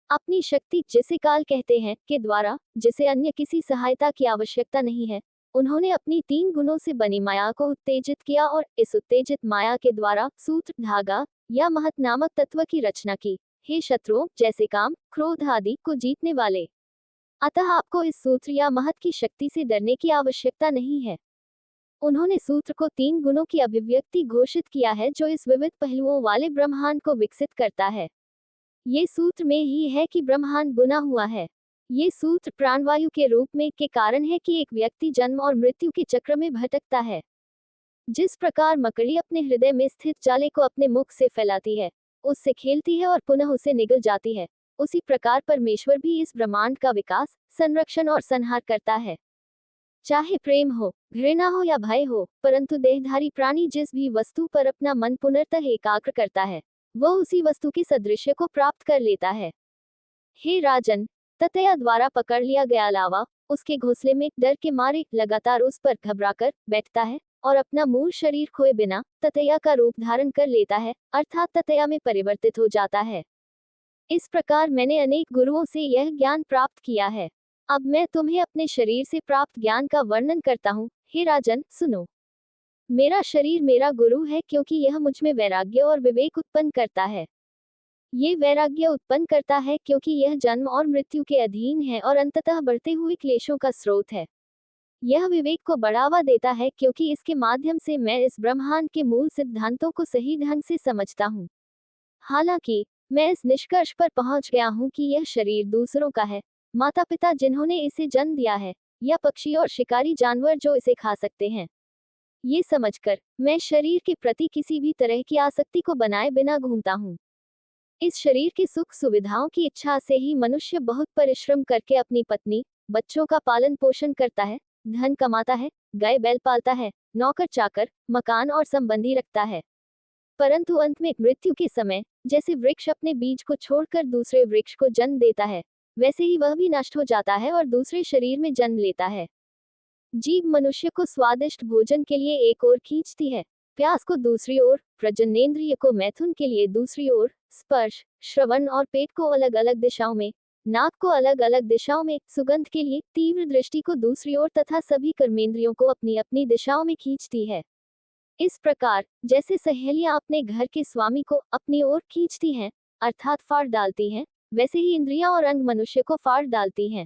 अपनी शक्ति, जिसे काल कहते हैं, के द्वारा, जिसे अन्य किसी सहायता की आवश्यकता नहीं है, उन्होंने अपनी 3 गुणों से बनी माया को उत्तेजित किया और इस उत्तेजित माया के द्वारा सूत्र, धागा या महत नामक तत्व की रचना की। हे शत्रुओं, जैसे काम, क्रोध आदि को जीतने वाले। अतः आपको इस सूत्र या महत की शक्ति से डरने की आवश्यकता नहीं है। उन्होंने सूत्र को 3 गुणों की अभिव्यक्ति घोषित किया है, जो इस विविध पहलुओं वाले ब्रह्मांड को विकसित करता है। ये सूत्र में ही है कि ब्रह्मांड बुना हुआ है। ये सूत्र प्राणवायु के रूप में के कारण है कि एक व्यक्ति जन्म और मृत्यु के चक्र में भटकता है। जिस प्रकार मकड़ी अपने हृदय में स्थित जाले को अपने मुख से फैलाती है, उससे खेलती है और पुनः उसे निगल जाती है, उसी प्रकार परमेश्वर भी इस ब्रह्मांड का विकास, संरक्षण और संहार करता है। चाहे प्रेम हो, घृणा हो या भय हो, परंतु देहधारी प्राणी जिस भी वस्तु पर अपना मन पुनर्तः एकाग्र करता है, वह उसी वस्तु के सदृश्य को प्राप्त कर लेता है। हे राजन, ततया द्वारा पकड़ लिया गया लावा उसके घोंसले में डर के मारे लगातार उस पर घबराकर बैठता है और अपना मूल शरीर खोए बिना ततया का रूप धारण कर लेता है, अर्थात ततया में परिवर्तित हो जाता है। इस प्रकार मैंने अनेक गुरुओं से यह ज्ञान प्राप्त किया है। अब मैं तुम्हें अपने शरीर से प्राप्त ज्ञान का वर्णन करता हूँ। हे राजन, सुनो। मेरा शरीर मेरा गुरु है, क्योंकि यह मुझ में वैराग्य और विवेक उत्पन्न करता है। ये वैराग्य उत्पन्न करता है क्योंकि यह जन्म और मृत्यु के अधीन है और अंततः बढ़ते हुए क्लेशों का स्रोत है। यह विवेक को बढ़ावा देता है क्योंकि इसके माध्यम से मैं इस ब्रह्मांड के मूल सिद्धांतों को सही ढंग से समझता हूँ। हालांकि मैं इस निष्कर्ष पर पहुंच गया हूँ कि यह शरीर दूसरों का है, माता पिता जिन्होंने इसे जन्म दिया है, या पक्षी और शिकारी जानवर जो इसे खा सकते हैं। ये समझकर मैं शरीर के प्रति किसी भी तरह की आसक्ति को बनाए बिना घूमता हूँ। इस शरीर की सुख सुविधाओं की इच्छा से ही मनुष्य बहुत परिश्रम करके अपनी पत्नी, बच्चों का पालन पोषण करता है, धन कमाता है, गाय बैल पालता है, नौकर चाकर, मकान और संबंधी रखता है। परंतु अंत में मृत्यु के समय, जैसे वृक्ष अपने बीज को छोड़कर दूसरे वृक्ष को जन्म देता है, वैसे ही वह भी नष्ट हो जाता है और दूसरे शरीर में जन्म लेता है। जीव मनुष्य को स्वादिष्ट भोजन के लिए एक ओर खींचती है, प्यास को दूसरी ओर, प्रजननेंद्रिय को मैथुन के लिए दूसरी ओर, स्पर्श, श्रवण और पेट को अलग अलग दिशाओं में, नाक को अलग अलग दिशाओं में, सुगंध के लिए, तीव्र दृष्टि को दूसरी ओर तथा सभी कर्मेंद्रियों को अपनी अपनी दिशाओं में खींचती है। इस प्रकार जैसे सहेलियां अपने घर के स्वामी को अपनी ओर खींचती हैं, अर्थात फाड़ डालती हैं, वैसे ही इंद्रियां और अंग मनुष्य को फाड़ डालती हैं।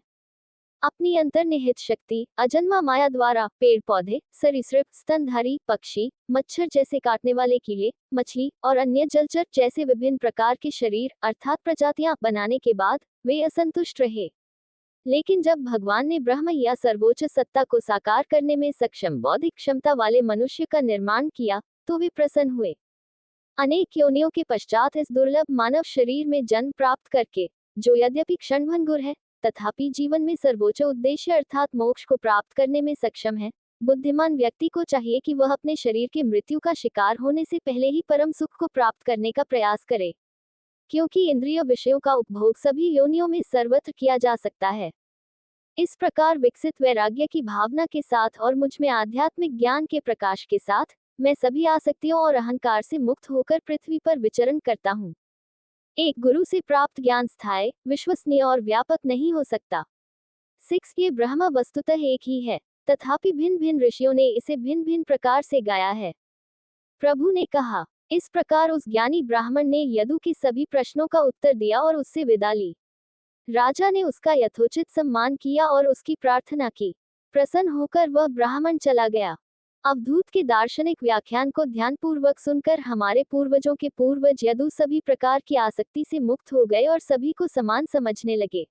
अपनी अंतर्निहित शक्ति अजन्मा माया द्वारा पेड़ पौधे, सरीसृप, स्तनधारी पक्षी, मच्छर जैसे काटने वाले कीड़े, मछली और अन्य जलचर जैसे विभिन्न प्रकार के शरीर अर्थात प्रजातियां बनाने के बाद वे असंतुष्ट रहे। लेकिन जब भगवान ने ब्रह्म या सर्वोच्च सत्ता को साकार करने में सक्षम बौद्धिक क्षमता वाले मनुष्य का निर्माण किया, तो वे प्रसन्न हुए। अनेक योनियों के पश्चात इस दुर्लभ मानव शरीर में जन्म प्राप्त करके, जो यद्यपि क्षणभंगुर है, तथापि जीवन में सर्वोच्च उद्देश्य अर्थात मोक्ष को प्राप्त करने में सक्षम है, बुद्धिमान व्यक्ति को चाहिए कि वह अपने शरीर के मृत्यु का शिकार होने से पहले ही परम सुख को प्राप्त करने का प्रयास करे, क्योंकि इंद्रिय विषयों का उपभोग सभी योनियों में सर्वत्र किया जा सकता है। इस प्रकार विकसित वैराग्य की भावना के साथ और मुझ में आध्यात्मिक ज्ञान के प्रकाश के साथ मैं सभी आसक्तियों और अहंकार से मुक्त होकर पृथ्वी पर विचरण करता हूँ। एक गुरु से प्राप्त ज्ञान स्थायी, विश्वसनीय और व्यापक नहीं हो सकता। 6 ये ब्रह्म वस्तुतः एक ही है, तथापि भिन्न भिन्न ऋषियों ने इसे भिन्न भिन्न प्रकार से गाया है। प्रभु ने कहा। इस प्रकार उस ज्ञानी ब्राह्मण ने यदु के सभी प्रश्नों का उत्तर दिया और उससे विदा ली। राजा ने उसका यथोचित सम्मान किया और उसकी प्रार्थना की। प्रसन्न होकर वह ब्राह्मण चला गया। अवधूत के दार्शनिक व्याख्यान को ध्यानपूर्वक सुनकर हमारे पूर्वजों के पूर्वज यदु सभी प्रकार की आसक्ति से मुक्त हो गए और सभी को समान समझने लगे।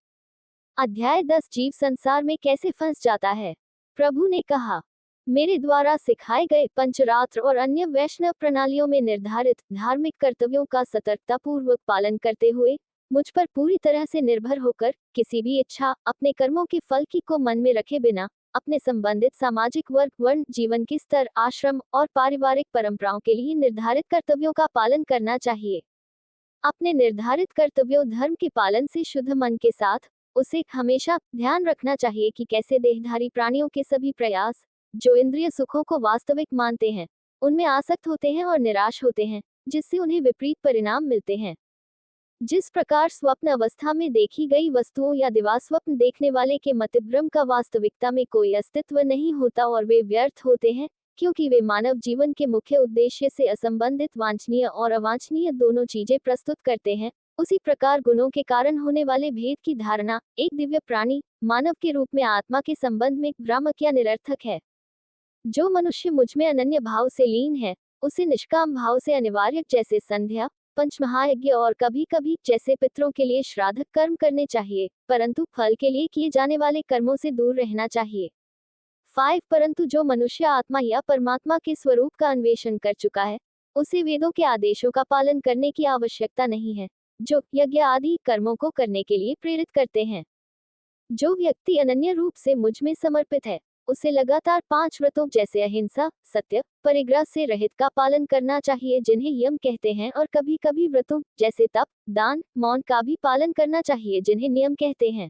अध्याय 10 जीव संसार में कैसे फंस जाता है। प्रभु ने कहा, मेरे द्वारा सिखाए गए पंचरात्र और अन्य वैष्णव प्रणालियों में निर्धारित धार्मिक कर्तव्यों का सतर्कतापूर्वक पालन करते हुए मुझ पर पूरी तरह से निर्भर होकर किसी भी इच्छा अपने कर्मों के फल की को मन में रखे बिना अपने संबंधित सामाजिक वर्ग, वर्ण, जीवन के स्तर, आश्रम और पारिवारिक परंपराओं के लिए निर्धारित कर्तव्यों का पालन करना चाहिए। अपने निर्धारित कर्तव्यों धर्म के पालन से शुद्ध मन के साथ उसे हमेशा ध्यान रखना चाहिए कि कैसे देहधारी प्राणियों के सभी प्रयास जो इंद्रिय सुखों को वास्तविक मानते हैं उनमें आसक्त होते हैं और निराश होते हैं, जिससे उन्हें विपरीत परिणाम मिलते हैं। जिस प्रकार स्वप्न अवस्था में देखी गई वस्तुओं या दिवास्वप्न देखने वाले के मतिभ्रम का वास्तविकता में कोई अस्तित्व नहीं होता और वे व्यर्थ होते हैं, क्योंकि वे मानव जीवन के मुख्य उद्देश्य से असंबंधित वांछनीय और अवांछनीय दोनों चीजें प्रस्तुत करते हैं, उसी प्रकार गुणों के कारण होने वाले भेद की धारणा एक दिव्य प्राणी मानव के रूप में आत्मा के संबंध में भ्रामक या निरर्थक है। जो मनुष्य मुझ में अनन्य भाव से लीन है उसे निष्काम भाव से अनिवार्य जैसे संध्या, पंचमहायज्ञ और कभी कभी जैसे पितरों के लिए श्राद्ध कर्म करने चाहिए, परंतु फल के लिए किए जाने वाले कर्मों से दूर रहना चाहिए। 5 परंतु जो मनुष्य आत्मा या परमात्मा के स्वरूप का अन्वेषण कर चुका है उसे वेदों के आदेशों का पालन करने की आवश्यकता नहीं है, जो यज्ञ आदि कर्मों को करने के लिए प्रेरित करते हैं। जो व्यक्ति अनन्य रूप से मुझ में समर्पित है उसे लगातार 5 व्रतों जैसे अहिंसा, सत्य, परिग्रह से रहित का पालन करना चाहिए जिन्हें यम कहते हैं, और कभी कभी व्रतों जैसे तप, दान, मौन का भी पालन करना चाहिए जिन्हें नियम कहते हैं।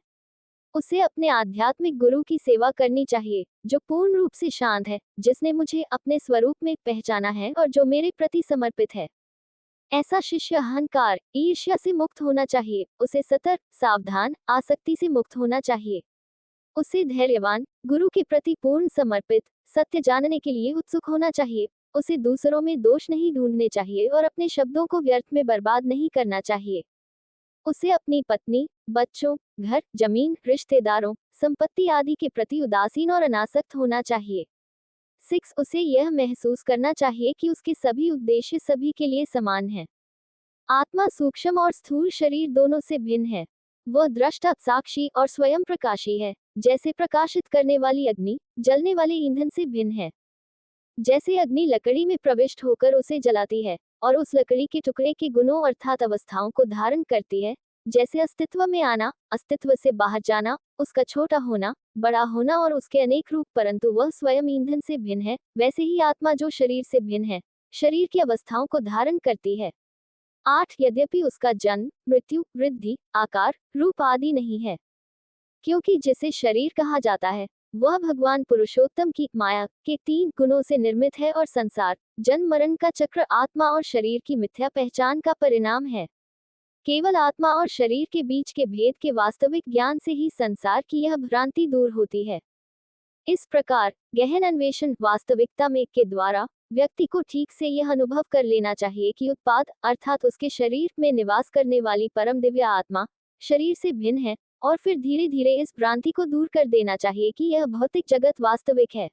उसे अपने आध्यात्मिक गुरु की सेवा करनी चाहिए जो पूर्ण रूप से शांत है, जिसने मुझे अपने स्वरूप में पहचाना है और जो मेरे प्रति समर्पित है। ऐसा शिष्य अहंकार, ईर्ष्या से मुक्त होना चाहिए, उसे सतर्क, सावधान, आसक्ति से मुक्त होना चाहिए। उसे धैर्यवान, गुरु के प्रति पूर्ण समर्पित, सत्य जानने के लिए उत्सुक होना चाहिए। उसे दूसरों में दोष नहीं ढूंढने चाहिए और अपने शब्दों को व्यर्थ में बर्बाद नहीं करना चाहिए। उसे अपनी पत्नी, बच्चों, घर, जमीन, रिश्तेदारों, संपत्ति आदि के प्रति उदासीन और अनासक्त होना चाहिए। 6 उसे यह महसूस करना चाहिए कि उसके सभी उद्देश्य सभी के लिए समान हैं। आत्मा सूक्ष्म और स्थूल शरीर दोनों से भिन्न है। वह दृष्टा, साक्षी और स्वयं प्रकाशी है। जैसे प्रकाशित करने वाली अग्नि जलने वाले ईंधन से भिन्न है। जैसे अग्नि लकड़ी में प्रविष्ट होकर उसे जलाती है और उस लकड़ी के टुकड़े के गुणों अर्थात अवस्थाओं को धारण करती है, जैसे अस्तित्व में आना, अस्तित्व से बाहर जाना, उसका छोटा होना, बड़ा होना और उसके अनेक रूप, परंतु वह स्वयं ईंधन से भिन्न है, वैसे ही आत्मा जो शरीर से भिन्न है, शरीर की अवस्थाओं को धारण करती है। 8 यद्यपि उसका जन्म, मृत्यु, वृद्धि, आकार, रूप आदि नहीं है, क्योंकि जिसे शरीर कहा जाता है वह भगवान पुरुषोत्तम की माया के 3 गुणों से निर्मित है और संसार, जन्म मरण का चक्र आत्मा और शरीर की मिथ्या पहचान का परिणाम है। केवल आत्मा और शरीर के बीच के भेद के वास्तविक ज्ञान से ही संसार की यह भ्रांति दूर होती है। इस प्रकार गहन अन्वेषण वास्तविकता में के द्वारा व्यक्ति को ठीक से यह अनुभव कर लेना चाहिए कि उत्पाद अर्थात उसके शरीर में निवास करने वाली परम दिव्य आत्मा शरीर से भिन्न है, और फिर धीरे धीरे इस भ्रांति को दूर कर देना चाहिए कि यह भौतिक जगत वास्तविक है।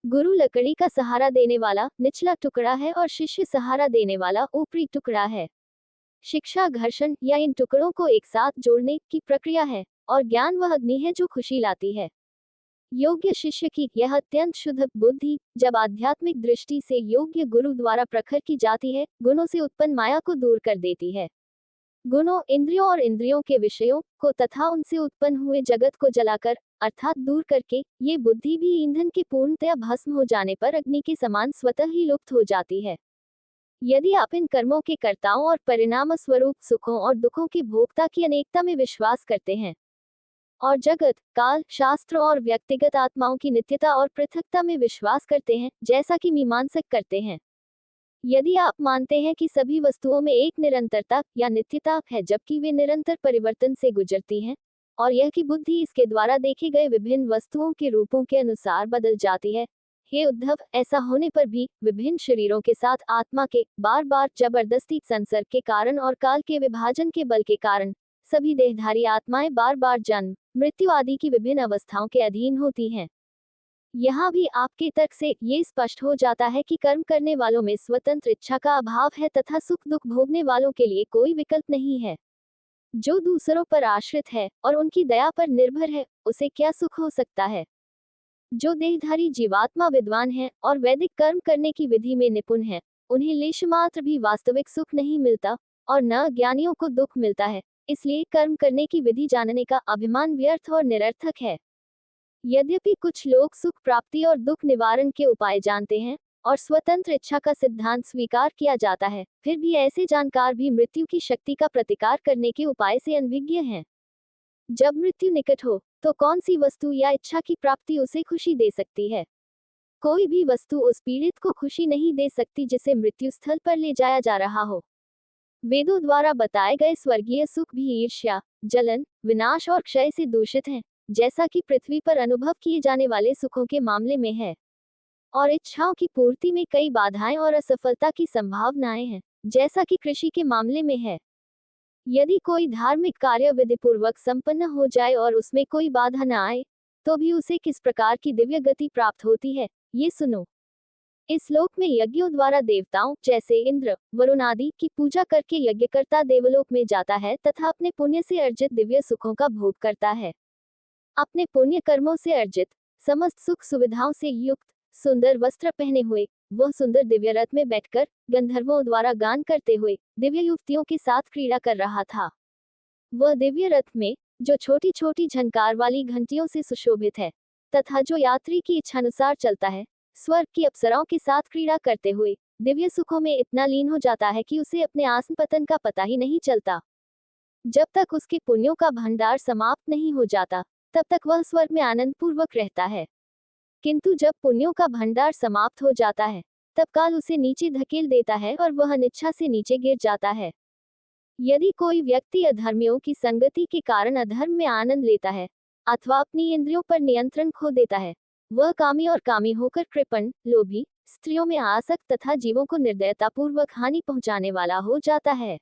गुरु लकड़ी का सहारा देने वाला निचला टुकड़ा है और शिष्य सहारा देने वाला ऊपरी टुकड़ा है। शिक्षा घर्षण या इन टुकड़ों को एक साथ जोड़ने की प्रक्रिया है, और ज्ञान वह अग्नि है जो खुशी लाती है। योग्य शिष्य की यह अत्यंत शुद्ध बुद्धि जब आध्यात्मिक दृष्टि से योग्य गुरु द्वारा प्रखर की जाती है, गुणों से उत्पन्न माया को दूर कर देती है। गुणों, इंद्रियों और इंद्रियों के विषयों को तथा उनसे उत्पन्न हुए जगत को जलाकर अर्थात दूर करके ये बुद्धि भी ईंधन के पूर्णतया भस्म हो जाने पर अग्नि के समान स्वतः ही लुप्त हो जाती है। यदि आप इन कर्मों के कर्ताओं और परिणाम स्वरूप सुखों और दुखों के भोक्ता की अनेकता में विश्वास करते हैं, और जगत, काल, शास्त्र और व्यक्तिगत आत्माओं की नित्यता और पृथकता में विश्वास करते हैं, जैसा कि मीमांसक करते हैं। यदि आप मानते हैं कि सभी वस्तुओं में एक निरंतरता या नित्यता है जबकि वे निरंतर परिवर्तन से गुजरती हैं, और यह कि बुद्धि इसके द्वारा देखे गए विभिन्न वस्तुओं के रूपों के अनुसार बदल जाती है, हे उद्धव, ऐसा होने पर भी विभिन्न शरीरों के साथ आत्मा के बार बार जबरदस्ती संसर्ग के कारण और काल के विभाजन के बल के कारण सभी देहधारी आत्माएं बार बार जन्म, मृत्यु आदि की विभिन्न अवस्थाओं के अधीन होती हैं। यहाँ भी आपके तर्क से ये स्पष्ट हो जाता है कि कर्म करने वालों में स्वतंत्र इच्छा का अभाव है तथा सुख दुख भोगने वालों के लिए कोई विकल्प नहीं है। जो दूसरों पर आश्रित है और उनकी दया पर निर्भर है, उसे क्या सुख हो सकता है? जो देहधारी जीवात्मा विद्वान है और वैदिक कर्म करने की विधि में निपुण है, उन्हें लेशमात्र भी वास्तविक सुख नहीं मिलता और न ज्ञानियों को दुख मिलता है। इसलिए कर्म करने की विधि जानने का अभिमान व्यर्थ और निरर्थक है। यद्यपि कुछ लोग सुख प्राप्ति और दुख निवारण के उपाय जानते हैं और स्वतंत्र इच्छा का सिद्धांत स्वीकार किया जाता है, फिर भी ऐसे जानकार भी मृत्यु की शक्ति का प्रतिकार करने के उपाय से अनभिज्ञ हैं। जब मृत्यु निकट हो, तो कौन सी वस्तु या इच्छा की प्राप्ति उसे खुशी दे सकती है? कोई भी वस्तु उस पीड़ित को खुशी नहीं दे सकती जिसे मृत्यु स्थल पर ले जाया जा रहा हो। वेदों द्वारा बताए गए स्वर्गीय सुख भी ईर्ष्या, जलन, विनाश और क्षय से दूषित हैं, जैसा कि पृथ्वी पर अनुभव किए जाने वाले सुखों के मामले में है। और इच्छाओं की पूर्ति में कई बाधाएं और असफलता की संभावनाएं हैं, जैसा कि कृषि के मामले में है। यदि कोई धार्मिक कार्य विधिपूर्वक संपन्न हो जाए और उसमें कोई बाधा न आए, तो भी उसे किस प्रकार की दिव्य गति प्राप्त होती है, ये सुनो। इस लोक में यज्ञों द्वारा देवताओं जैसे इंद्र, वरुण आदि की पूजा करके यज्ञकर्ता देवलोक में जाता है तथा अपने पुण्य से अर्जित दिव्य सुखों का भोग करता है। अपने पुण्य कर्मों से अर्जित समस्त सुख सुविधाओं से युक्त सुंदर वस्त्र पहने हुए वह सुंदर दिव्य रथ में बैठकर गंधर्वों द्वारा गान करते हुए दिव्य युवतियों के साथ क्रीड़ा कर रहा था। वह दिव्य रथ में, जो छोटी छोटी झनकार वाली घंटियों से सुशोभित है तथा जो यात्री की इच्छानुसार चलता है, स्वर्ग की अप्सराओं के साथ क्रीड़ा करते हुए दिव्य सुखों में इतना लीन हो जाता है कि उसे अपने आसन पतन का पता ही नहीं चलता। जब तक उसके पुण्यों का भंडार समाप्त नहीं हो जाता, तब तक वह स्वर्ग में आनंद पूर्वक रहता है। किंतु जब पुण्यों का भंडार समाप्त हो जाता है, तब काल उसे नीचे धकेल देता है और वह अनिच्छा से नीचे गिर जाता है। यदि कोई व्यक्ति अधर्मियों की संगति के कारण अधर्म में आनंद लेता है अथवा अपनी इंद्रियों पर नियंत्रण खो देता है, वह कामी और कामी होकर कृपण, लोभी, स्त्रियों में आसक्त तथा जीवों को निर्दयतापूर्वक हानि पहुंचाने वाला हो जाता है।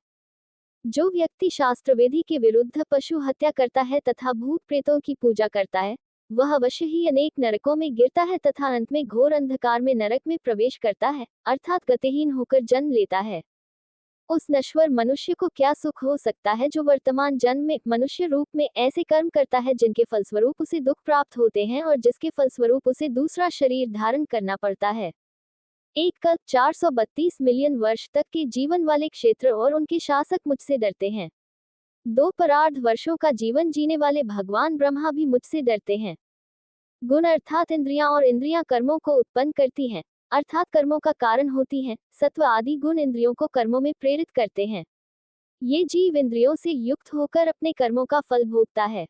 जो व्यक्ति शास्त्र विधि के विरुद्ध पशु हत्या करता है तथा भूत प्रेतों की पूजा करता है, वह अवश्य ही अनेक नरकों में गिरता है तथा अंत में घोर अंधकार में नरक में प्रवेश करता है, अर्थात गतिहीन होकर जन्म लेता है। उस नश्वर मनुष्य को क्या सुख हो सकता है जो वर्तमान जन्म में मनुष्य रूप में ऐसे कर्म करता है जिनके फलस्वरूप उसे दुख प्राप्त होते हैं और जिसके फलस्वरूप उसे दूसरा शरीर धारण करना पड़ता है। एक कल्प 432 मिलियन वर्ष तक के जीवन वाले क्षेत्र और उनके शासक मुझसे डरते हैं। 2 परार्ध वर्षों का जीवन जीने वाले भगवान ब्रह्मा भी मुझसे डरते हैं। गुण अर्थात इंद्रियां और इंद्रियां कर्मों को उत्पन्न करती हैं, अर्थात कर्मों का कारण होती हैं। सत्व आदि गुण इंद्रियों को कर्मों में प्रेरित करते हैं। ये जीव इंद्रियों से युक्त होकर अपने कर्मों का फल भोगता है।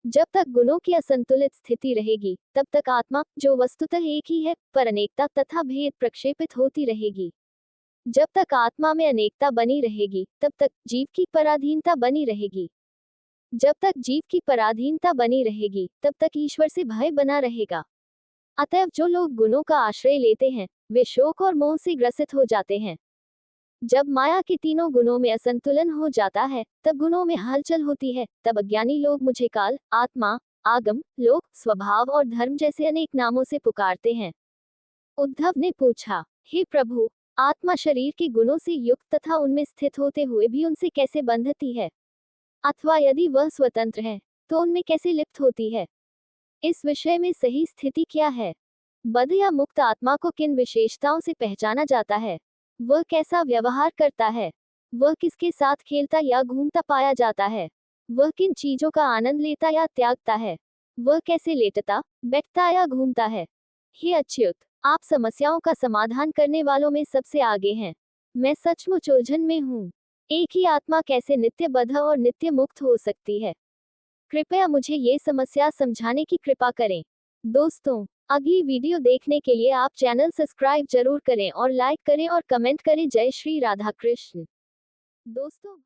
जब तक गुणों की असंतुलित स्थिति रहेगी, तब तक आत्मा, जो वस्तुतः एक ही है, पर अनेकता तथा भेद प्रक्षेपित होती रहेगी। जब तक आत्मा में अनेकता बनी रहेगी, तब तक जीव की पराधीनता बनी रहेगी। जब तक जीव की पराधीनता बनी रहेगी, तब तक ईश्वर से भय बना रहेगा। अतएव जो लोग गुणों का आश्रय लेते हैं, वे शोक और मोह से ग्रसित हो जाते हैं। जब माया के तीनों गुणों में असंतुलन हो जाता है, तब गुणों में हलचल होती है। तब अज्ञानी लोग मुझे काल, आत्मा, आगम, लोक, स्वभाव और धर्म जैसे अनेक नामों से पुकारते हैं। उद्धव ने पूछा, हे प्रभु, आत्मा शरीर के गुणों से युक्त तथा उनमें स्थित होते हुए भी उनसे कैसे बंधती है? अथवा यदि वह स्वतंत्र है, तो उनमें कैसे लिप्त होती है? इस विषय में सही स्थिति क्या है? बद्ध या मुक्त आत्मा को किन विशेषताओं से पहचाना जाता है? वह कैसा व्यवहार करता है? वह किसके साथ खेलता या घूमता पाया जाता है? वह किन चीजों का आनंद लेता या त्यागता है? वह कैसे लेटता, बैठता या घूमता है? हे अच्युत, आप समस्याओं का समाधान करने वालों में सबसे आगे हैं। मैं सचमुच उलझन में हूँ। एक ही आत्मा कैसे नित्य बद्ध और नित्य मुक्त हो सकती है? कृपया मुझे ये समस्या समझाने की कृपा करें। दोस्तों, अगली वीडियो देखने के लिए आप चैनल सब्सक्राइब जरूर करें और लाइक करें और कमेंट करें। जय श्री राधा कृष्ण। दोस्तों।